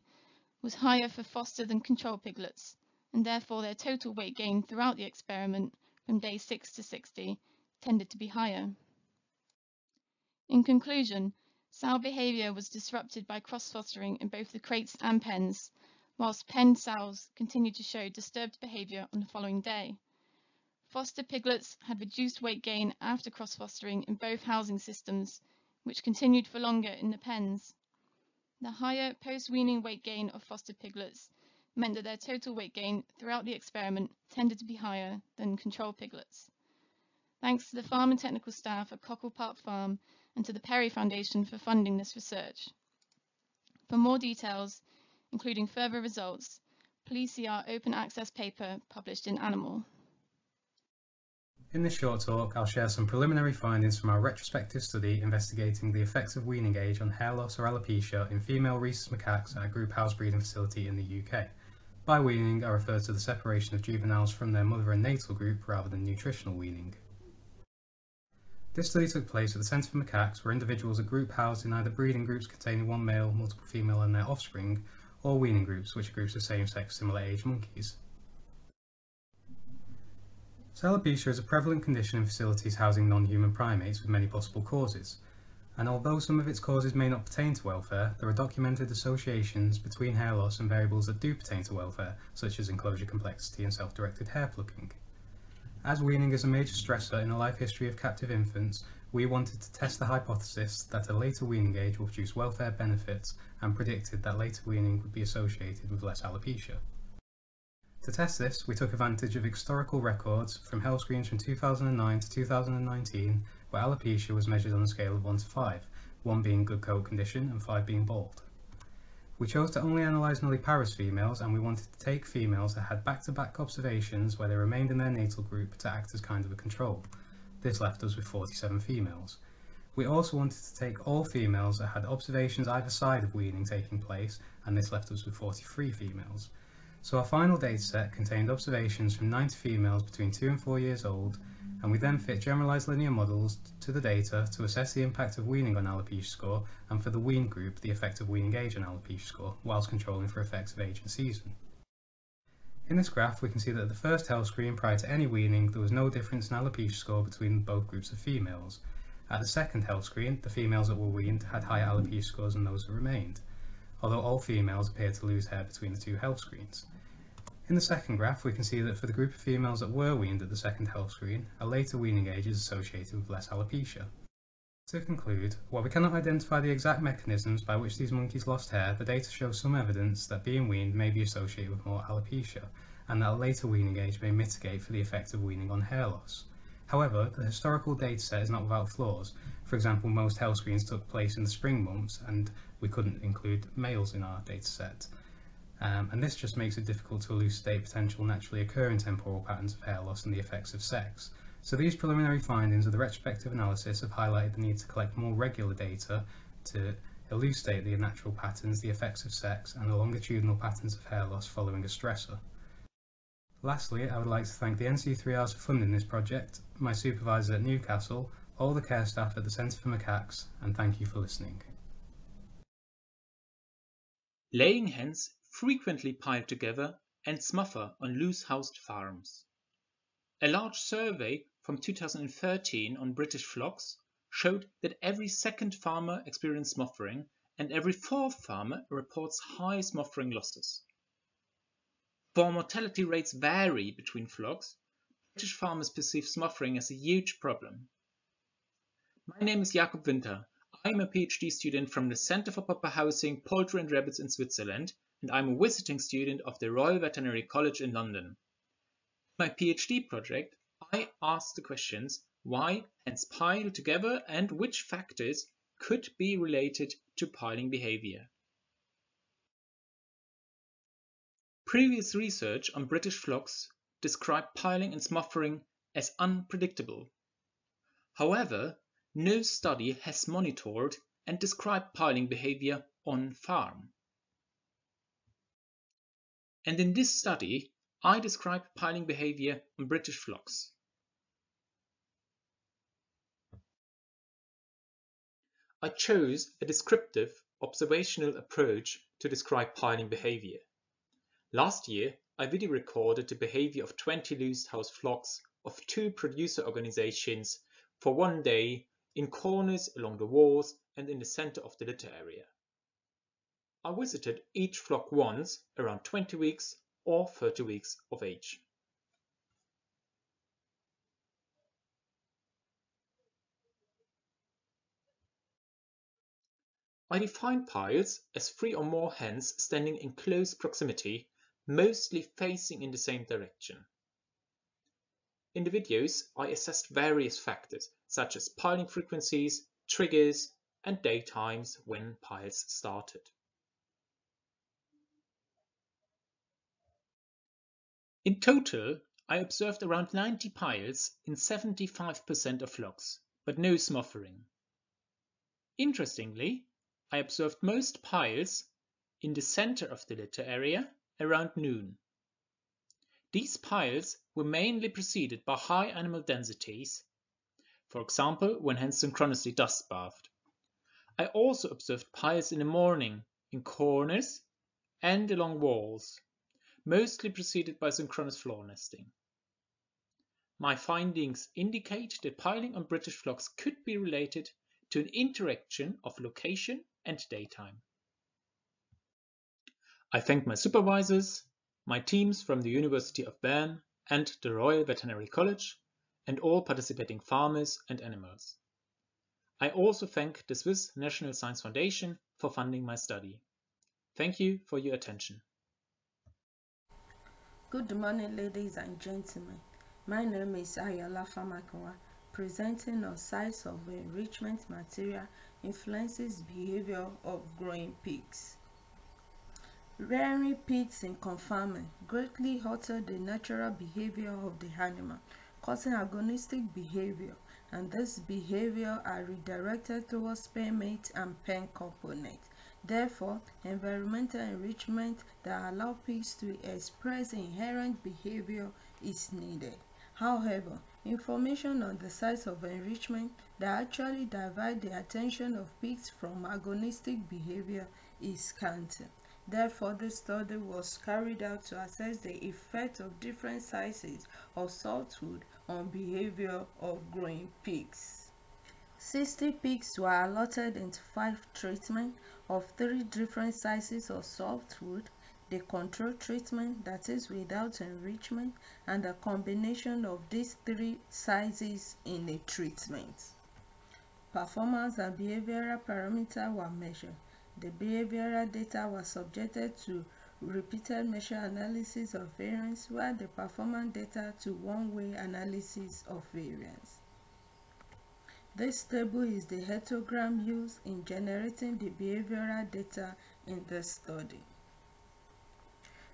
was higher for foster than control piglets, and therefore their total weight gain throughout the experiment from day 6 to 60 tended to be higher. In conclusion, sow behaviour was disrupted by cross-fostering in both the crates and pens, whilst penned sows continued to show disturbed behaviour on the following day. Foster piglets had reduced weight gain after cross-fostering in both housing systems, which continued for longer in the pens. The higher post-weaning weight gain of foster piglets meant that their total weight gain throughout the experiment tended to be higher than control piglets. Thanks to the farm and technical staff at Cockle Park Farm and to the Perry Foundation for funding this research. For more details, including further results, please see our open access paper published in Animal. In this short talk, I'll share some preliminary findings from our retrospective study investigating the effects of weaning age on hair loss or alopecia in female rhesus macaques at a group house breeding facility in the UK. By weaning, I refer to the separation of juveniles from their mother and natal group rather than nutritional weaning. This study took place at the Centre for Macaques, where individuals are group housed in either breeding groups containing one male, multiple female and their offspring, or weaning groups, which are groups of same-sex, similar-age monkeys. Alopecia is a prevalent condition in facilities housing non-human primates with many possible causes, and although some of its causes may not pertain to welfare, there are documented associations between hair loss and variables that do pertain to welfare, such as enclosure complexity and self-directed hair plucking. As weaning is a major stressor in the life history of captive infants, we wanted to test the hypothesis that a later weaning age will produce welfare benefits, and predicted that later weaning would be associated with less alopecia. To test this, we took advantage of historical records from health screens from 2009 to 2019, where alopecia was measured on a scale of 1 to 5, 1 being good coat condition and 5 being bald. We chose to only analyse nulliparous females, and we wanted to take females that had back-to-back observations where they remained in their natal group to act as kind of a control. This left us with 47 females. We also wanted to take all females that had observations either side of weaning taking place, and this left us with 43 females. So our final dataset contained observations from 90 females between 2 and 4 years old, and we then fit generalised linear models to the data to assess the impact of weaning on alopecia score, and for the weaned group the effect of weaning age on alopecia score, whilst controlling for effects of age and season. In this graph we can see that at the first health screen prior to any weaning there was no difference in alopecia score between both groups of females. At the second health screen, the females that were weaned had higher alopecia scores than those that remained, although all females appeared to lose hair between the two health screens. In the second graph, we can see that for the group of females that were weaned at the second health screen, a later weaning age is associated with less alopecia. To conclude, while we cannot identify the exact mechanisms by which these monkeys lost hair, the data shows some evidence that being weaned may be associated with more alopecia, and that a later weaning age may mitigate for the effect of weaning on hair loss. However, the historical dataset is not without flaws. For example, most health screens took place in the spring months, and we couldn't include males in our dataset. And this just makes it difficult to elucidate potential naturally occurring temporal patterns of hair loss and the effects of sex. So these preliminary findings of the retrospective analysis have highlighted the need to collect more regular data to elucidate the natural patterns, the effects of sex, and the longitudinal patterns of hair loss following a stressor. Lastly, I would like to thank the NC3Rs for funding this project, my supervisors at Newcastle, all the care staff at the Centre for Macaques, and thank you for listening. Laying hens frequently pile together and smother on loose-housed farms. A large survey from 2013 on British flocks showed that every second farmer experienced smothering and every fourth farmer reports high smothering losses. While mortality rates vary between flocks, British farmers perceive smothering as a huge problem. My name is Jakob Winter. I'm a PhD student from the Centre for Proper Housing, Poultry and Rabbits in Switzerland, and I'm a visiting student of the Royal Veterinary College in London. In my PhD project, I asked the questions why hens pile together and which factors could be related to piling behavior. Previous research on British flocks described piling and smothering as unpredictable. However, no study has monitored and described piling behavior on farm. And in this study, I described piling behavior on British flocks. I chose a descriptive observational approach to describe piling behavior. Last year, I video recorded the behavior of 20 loose-house flocks of 2 producer organizations for 1 day in corners along the walls and in the center of the litter area. I visited each flock once around 20 weeks or 30 weeks of age. I defined piles as 3 or more hens standing in close proximity, mostly facing in the same direction. In the videos, I assessed various factors such as piling frequencies, triggers, and daytimes when piles started. In total, I observed around 90 piles in 75% of flocks, but no smothering. Interestingly, I observed most piles in the center of the litter area around noon. These piles were mainly preceded by high animal densities, for example when hens synchronously dust bathed. I also observed piles in the morning in corners and along walls, mostly preceded by synchronous floor nesting. My findings indicate that piling on British flocks could be related to an interaction of location and daytime. I thank my supervisors, my teams from the University of Bern and the Royal Veterinary College, and all participating farmers and animals. I also thank the Swiss National Science Foundation for funding my study. Thank you for your attention. Good morning, ladies and gentlemen. My name is Ayala Famakawa, presenting on size of enrichment material influences behavior of growing pigs. Rearing pigs in confinement greatly alter the natural behavior of the animal, causing agonistic behavior, and this behavior are redirected towards spermate and pen components. Therefore, environmental enrichment that allow pigs to express inherent behavior is needed. However, information on the size of enrichment that actually divide the attention of pigs from agonistic behavior is scanty. Therefore, this study was carried out to assess the effect of different sizes of saltwood on behavior of growing pigs. 60 pigs were allotted into 5 treatments of 3 different sizes of saltwood, the control treatment, that is without enrichment, and a combination of these 3 sizes in a treatment. Performance and behavioral parameters were measured. The behavioral data was subjected to repeated measure analysis of variance, while the performance data to one-way analysis of variance. This table is the histogram used in generating the behavioral data in the study.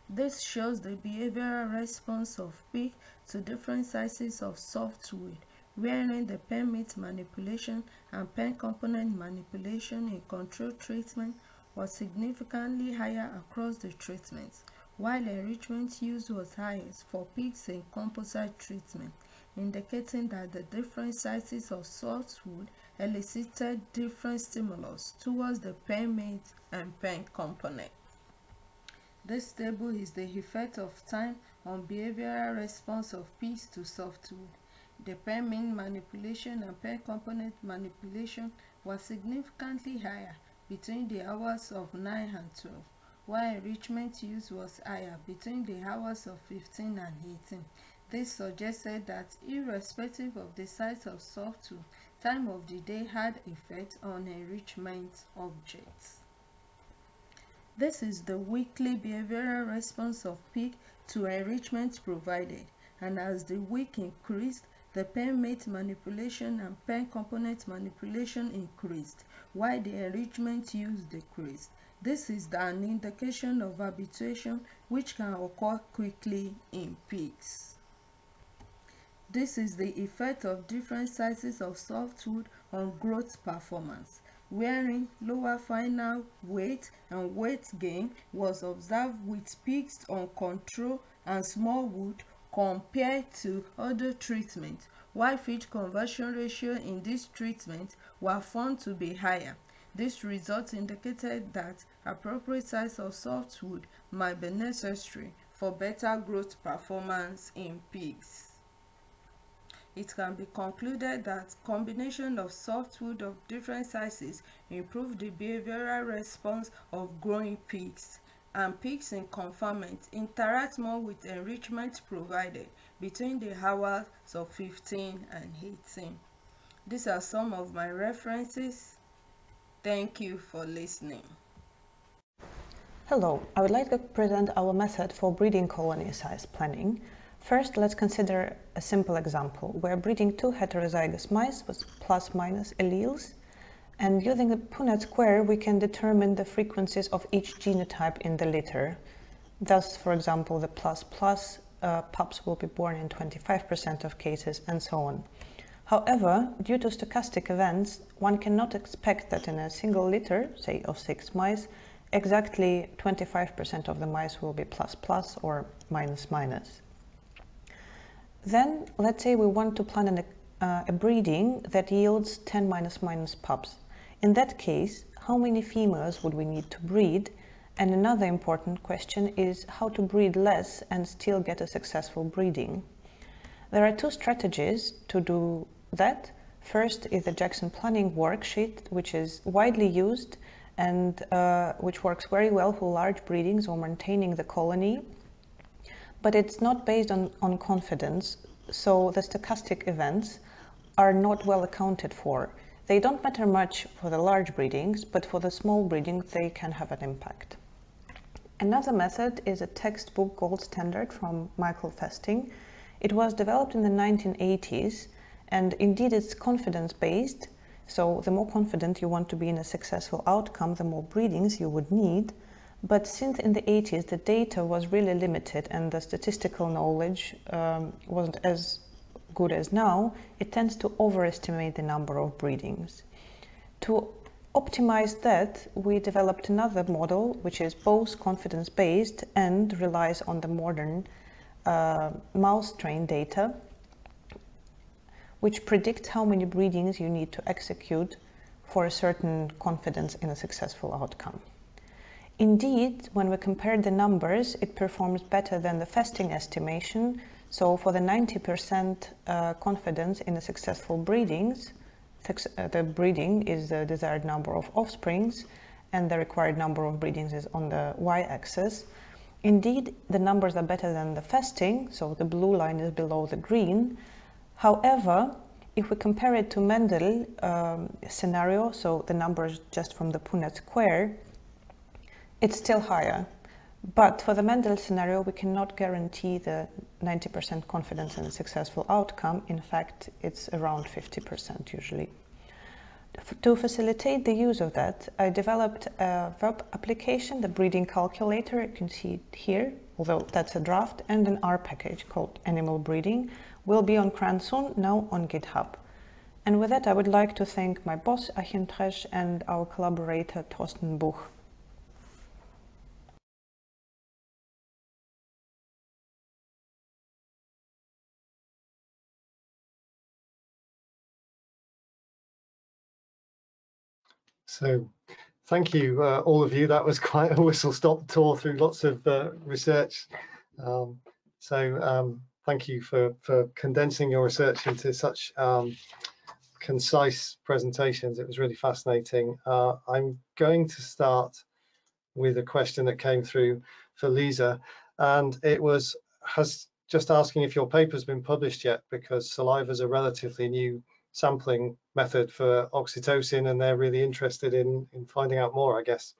This shows the behavioral response of pig to different sizes of softwood, wherein the pen mate manipulation and pen component manipulation in control treatment was significantly higher across the treatments, while enrichment use was highest for pigs in composite treatment, indicating that the different sizes of softwood elicited different stimulus towards the pen mate and pen component. This table is the effect of time on behavioral response of pigs to softwood. The pen mate manipulation and pen component manipulation was significantly higher between the hours of 9 and 12, while enrichment use was higher between the hours of 15 and 18. This suggested that irrespective of the size of softwood, time of the day had effect on enrichment objects. This is the weekly behavioral response of pig to enrichment provided, and as the week increased, the pen mate manipulation and pen component manipulation increased, while the enrichment use decreased. This is an indication of habituation which can occur quickly in pigs. This is the effect of different sizes of softwood on growth performance, wherein lower final weight and weight gain was observed with pigs on control and small wood compared to other treatments, while feed conversion ratio in this treatment were found to be higher. This result indicated that appropriate size of softwood might be necessary for better growth performance in pigs. It can be concluded that combination of softwood of different sizes improved the behavioral response of growing pigs, and pigs in confinement interact more with enrichment provided between the hours of 15 and 18. These are some of my references. Thank you for listening. Hello, I would like to present our method for breeding colony size planning. First, let's consider a simple example where breeding two heterozygous mice with plus-minus alleles, and using the Punnett square we can determine the frequencies of each genotype in the litter. Thus, for example, the plus-plus pups will be born in 25% of cases, and so on. However, due to stochastic events, one cannot expect that in a single litter, say of 6 mice, exactly 25% of the mice will be plus-plus or minus-minus. Then, let's say we want to plan a breeding that yields 10 minus-minus pups. In that case, how many females would we need to breed? And another important question is how to breed less and still get a successful breeding. There are two strategies to do that. First is the Jackson planning worksheet, which is widely used and which works very well for large breedings or maintaining the colony. But it's not based on confidence, so the stochastic events are not well accounted for. They don't matter much for the large breedings, but for the small breedings they can have an impact. Another method is a textbook gold standard from Michael Festing. It was developed in the 1980s, and indeed it's confidence-based, so the more confident you want to be in a successful outcome, the more breedings you would need. But since in the 80s the data was really limited and the statistical knowledge wasn't as good as now, it tends to overestimate the number of breedings. To optimize that, we developed another model which is both confidence-based and relies on the modern mouse strain data, which predicts how many breedings you need to execute for a certain confidence in a successful outcome. Indeed, when we compare the numbers, it performs better than the Festing estimation. So for the 90% confidence in the successful breedings, the breeding is the desired number of offsprings, and the required number of breedings is on the y-axis. Indeed, the numbers are better than the Festing, so the blue line is below the green. However, if we compare it to Mendl scenario, so the numbers just from the Punnett square, it's still higher. But for the Mendl scenario, we cannot guarantee the 90% confidence in a successful outcome. In fact, it's around 50% usually. To facilitate the use of that, I developed a web application, the breeding calculator, you can see it here, although that's a draft, and an R package called Animal Breeding, will be on CRAN soon, now on GitHub. And with that, I would like to thank my boss, Achim Tresch, and our collaborator, Thorsten Buch. So thank you, all of you. That was quite a whistle-stop tour through lots of research. Thank you for condensing your research into such concise presentations. It was really fascinating. I'm going to start with a question that came through for Liza, and it was just asking if your paper's been published yet, because saliva is a relatively new sampling method for oxytocin, and they're really interested in finding out more, I guess.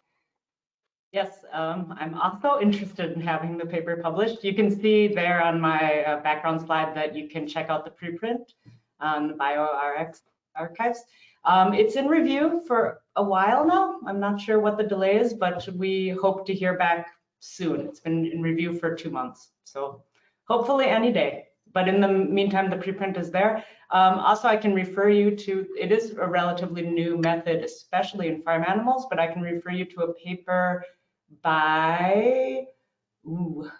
Yes, I'm also interested in having the paper published. You can see there on my background slide that you can check out the preprint on the bioRx archives. It's in review for a while now. I'm not sure what the delay is, but we hope to hear back soon. It's been in review for 2 months, so hopefully any day. But in the meantime, the preprint is there. Also, I can refer you to, it is a relatively new method, especially in farm animals, but I can refer you to a paper by the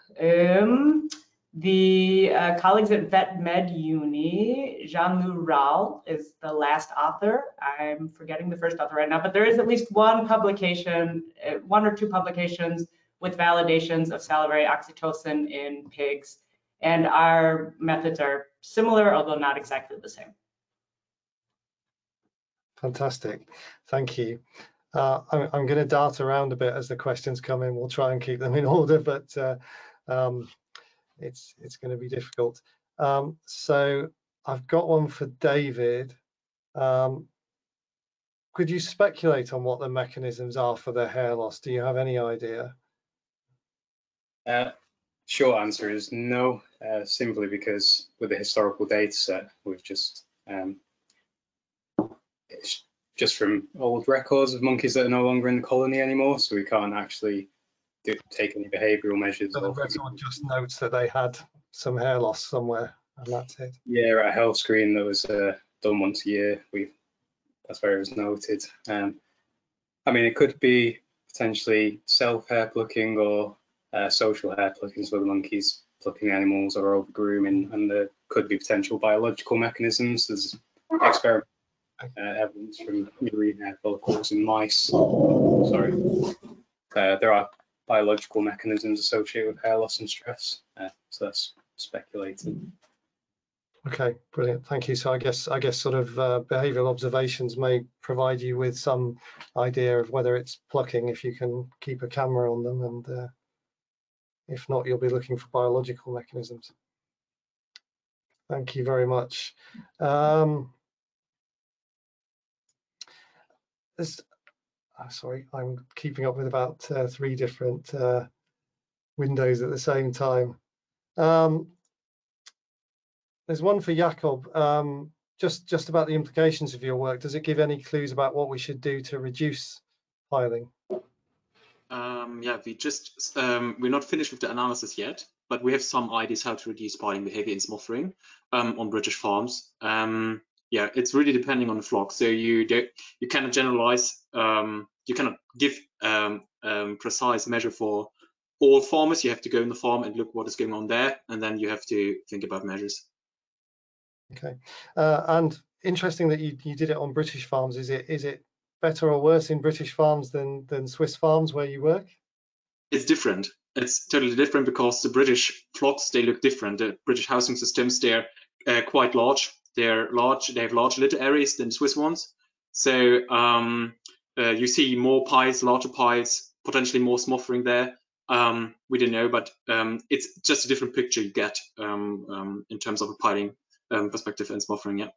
colleagues at Vet Med Uni. Jean-Louis Raul is the last author. I'm forgetting the first author right now, but there is at least one publication, 1 or 2 publications with validations of salivary oxytocin in pigs. And our methods are similar, although not exactly the same. Fantastic, thank you. I'm going to dart around a bit as the questions come in. We'll try and keep them in order, but it's going to be difficult. So I've got one for David. Could you speculate on what the mechanisms are for their hair loss? Do you have any idea? Short answer is no, simply because with the historical data set, we've just it's just from old records of monkeys that are no longer in the colony anymore, so we can't actually take any behavioural measures. So the record just notes that they had some hair loss somewhere, and that's it. Yeah, at a health screen that was done once a year. That's where it was noted. I mean, it could be potentially self-hair plucking or social hair plucking, so the monkeys plucking animals or over grooming, and there could be potential biological mechanisms. There's experimental evidence from urine hair follicles in mice. Sorry, there are biological mechanisms associated with hair loss and stress, so that's speculating. Okay, brilliant, thank you. So I guess sort of behavioural observations may provide you with some idea of whether it's plucking if you can keep a camera on them, and if not, you'll be looking for biological mechanisms. Thank you very much. Sorry, I'm keeping up with about 3 different windows at the same time. There's one for Jakob, just about the implications of your work. Does it give any clues about what we should do to reduce piling? Yeah, we're not finished with the analysis yet, but we have some ideas how to reduce piling behavior in smothering on British farms. Yeah, it's really depending on the flock. So you cannot generalize. You cannot give precise measure for all farmers. You have to go in the farm and look what is going on there, and then you have to think about measures. Okay, and interesting that you did it on British farms. Is it better or worse in British farms than Swiss farms where you work? It's different. It's totally different because the British flocks, they look different. The British housing systems, they're quite large. They're large. They have larger litter areas than the Swiss ones. So you see more piles, larger piles, potentially more smothering there. We don't know, but it's just a different picture you get in terms of a piling perspective and smothering. Yeah.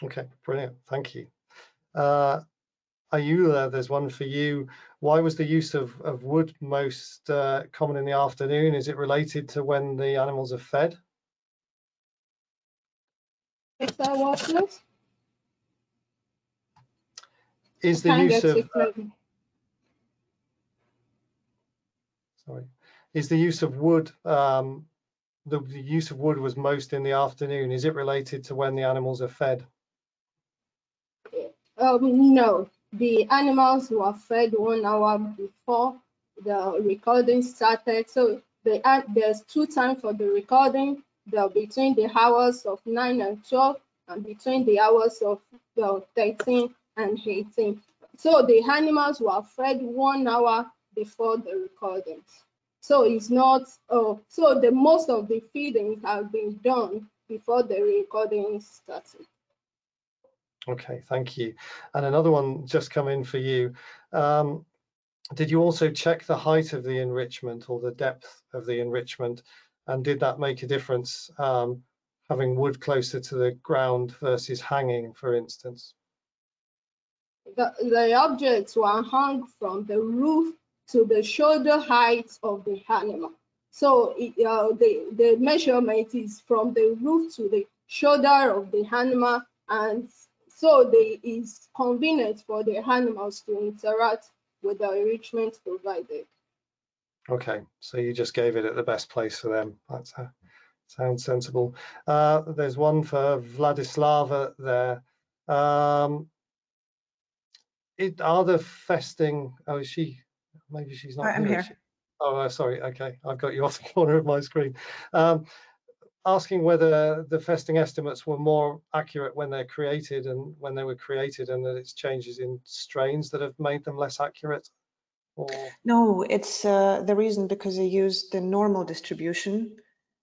Okay, brilliant. Thank you. Ayula, there's one for you. Why was the use of wood most common in the afternoon? Is it related to when the animals are fed? Is that what, please? Is the use of sorry, is the use of wood the use of wood was most in the afternoon? Is it related to when the animals are fed? No, the animals were fed 1 hour before the recording started. So there's 2 times for the recording. Between the hours of 9 and 12, and between the hours of 13 and 18. So the animals were fed 1 hour before the recordings. So it's not, so the most of the feedings have been done before the recording started. Okay, thank you. And another one just come in for you. Did you also check the height of the enrichment or the depth of the enrichment? And did that make a difference, having wood closer to the ground versus hanging, for instance? The objects were hung from the roof to the shoulder height of the animal. So the measurement is from the roof to the shoulder of the animal, and so it's convenient for the animals to interact with the enrichment provided. Okay, so you just gave it at the best place for them. That sounds sensible. There's one for Vladislava there. Are the festing? Oh, is she? Maybe she's not. I'm here. Oh, sorry. Okay, I've got you off the corner of my screen. Asking whether the festing estimates were more accurate when they're created and when they were created, and that it's changes in strains that have made them less accurate. Or... No, it's the reason because they use the normal distribution,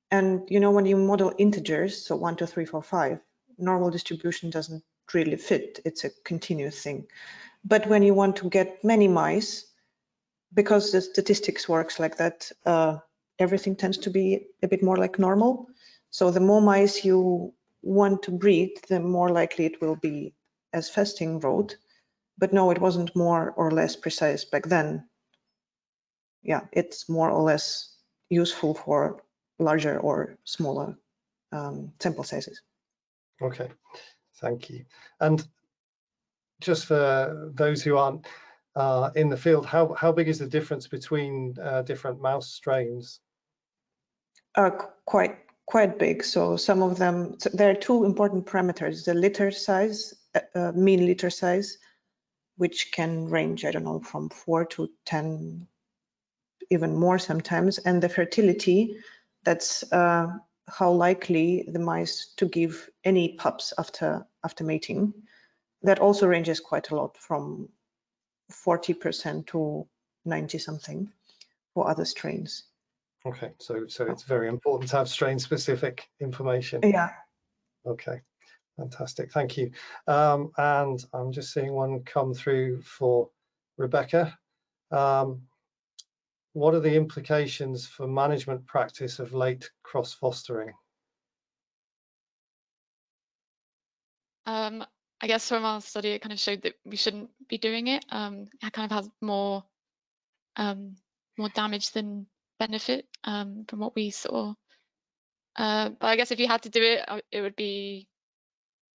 and you know when you model integers, so 1, 2, 3, 4, 5, normal distribution doesn't really fit. It's a continuous thing. But when you want to get many mice, because the statistics works like that, everything tends to be a bit more like normal. So the more mice you want to breed, the more likely it will be as Festing wrote. But no, it wasn't more or less precise back then. Yeah, it's more or less useful for larger or smaller sample sizes. Okay, thank you. And just for those who aren't in the field, how big is the difference between different mouse strains? Quite big. So some of them, so there are 2 important parameters: the litter size, mean litter size, which can range, I don't know, from 4 to 10, even more sometimes, and the fertility. That's how likely the mice to give any pups after mating. That also ranges quite a lot, from 40% to 90 something for other strains. Okay, so it's very important to have strain-specific information. Yeah. Okay, fantastic, thank you. And I'm just seeing one come through for Rebecca. What are the implications for management practice of late cross-fostering? I guess from our study, it kind of showed that we shouldn't be doing it. It kind of has more damage than benefit from what we saw. But I guess if you had to do it, it would be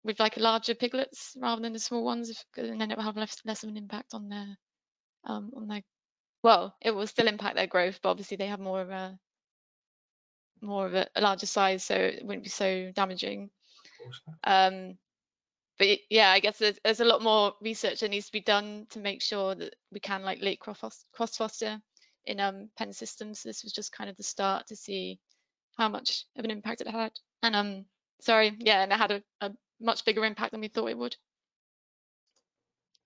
with like larger piglets rather than the small ones, and then it would have less of an impact on their well, it will still impact their growth, but obviously they have more of a larger size, so it wouldn't be so damaging. But yeah, I guess there's a lot more research that needs to be done to make sure that we can like late cross foster in pen systems. So this was just kind of the start to see how much of an impact it had. And sorry, yeah, and it had a much bigger impact than we thought it would.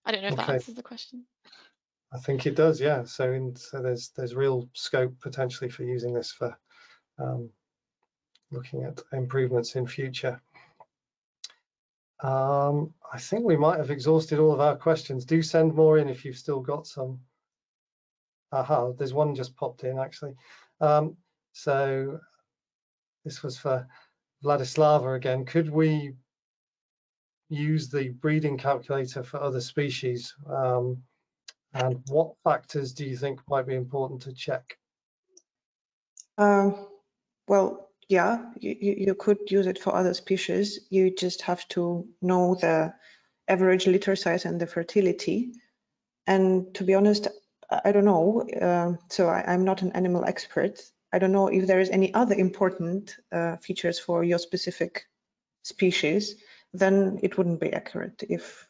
I don't know if that answers the question. I think it does, yeah. So there's real scope potentially for using this for looking at improvements in future. I think we might have exhausted all of our questions. Do send more in if you've still got some. Aha, there's one just popped in actually. So this was for Vladislava again. Could we use the breeding calculator for other species? And what factors do you think might be important to check? Well, yeah, you could use it for other species. You just have to know the average litter size and the fertility. And to be honest, I don't know. So I'm not an animal expert. I don't know if there is any other important features for your specific species. Then it wouldn't be accurate. If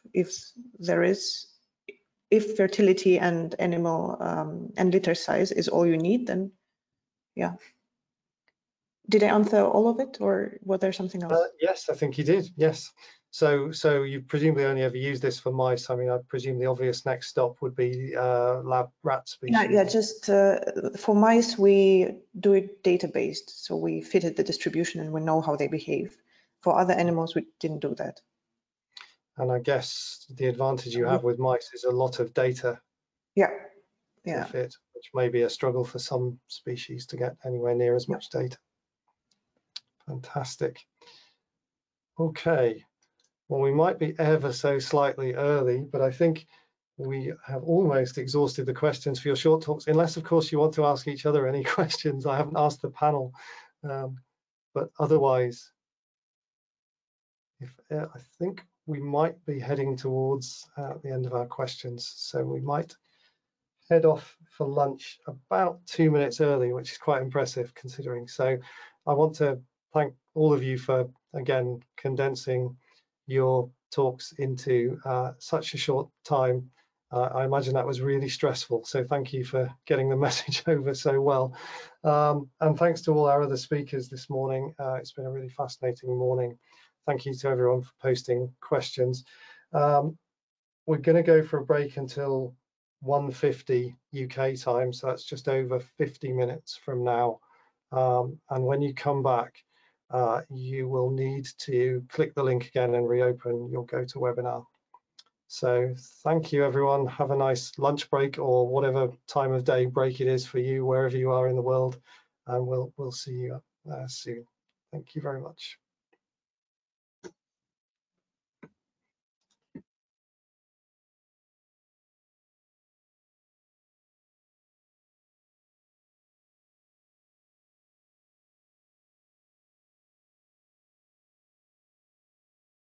fertility and animal and litter size is all you need, then yeah. Did I answer all of it, or was there something else? Yes, I think you did. Yes. So you presumably only ever use this for mice. I mean, I presume the obvious next stop would be lab rat species. Yeah, just for mice, we do it data-based. So we fitted the distribution and we know how they behave. For other animals, we didn't do that. And I guess the advantage you have with mice is a lot of data. Yeah. To fit, which may be a struggle for some species to get anywhere near as much data. Fantastic. Okay. Well, we might be ever so slightly early, but I think we have almost exhausted the questions for your short talks, unless, of course, you want to ask each other any questions. I haven't asked the panel, but otherwise, I think we might be heading towards the end of our questions. So we might head off for lunch about 2 minutes early, which is quite impressive considering. So I want to thank all of you for, again, condensing your talks into such a short time. I imagine that was really stressful. So thank you for getting the message over so well. And thanks to all our other speakers this morning. It's been a really fascinating morning. Thank you to everyone for posting questions. We're going to go for a break until 1:50 UK time, so that's just over 50 minutes from now. And when you come back, you will need to click the link again and reopen your GoToWebinar. So thank you, everyone. Have a nice lunch break or whatever time of day break it is for you, wherever you are in the world. And we'll see you soon. Thank you very much.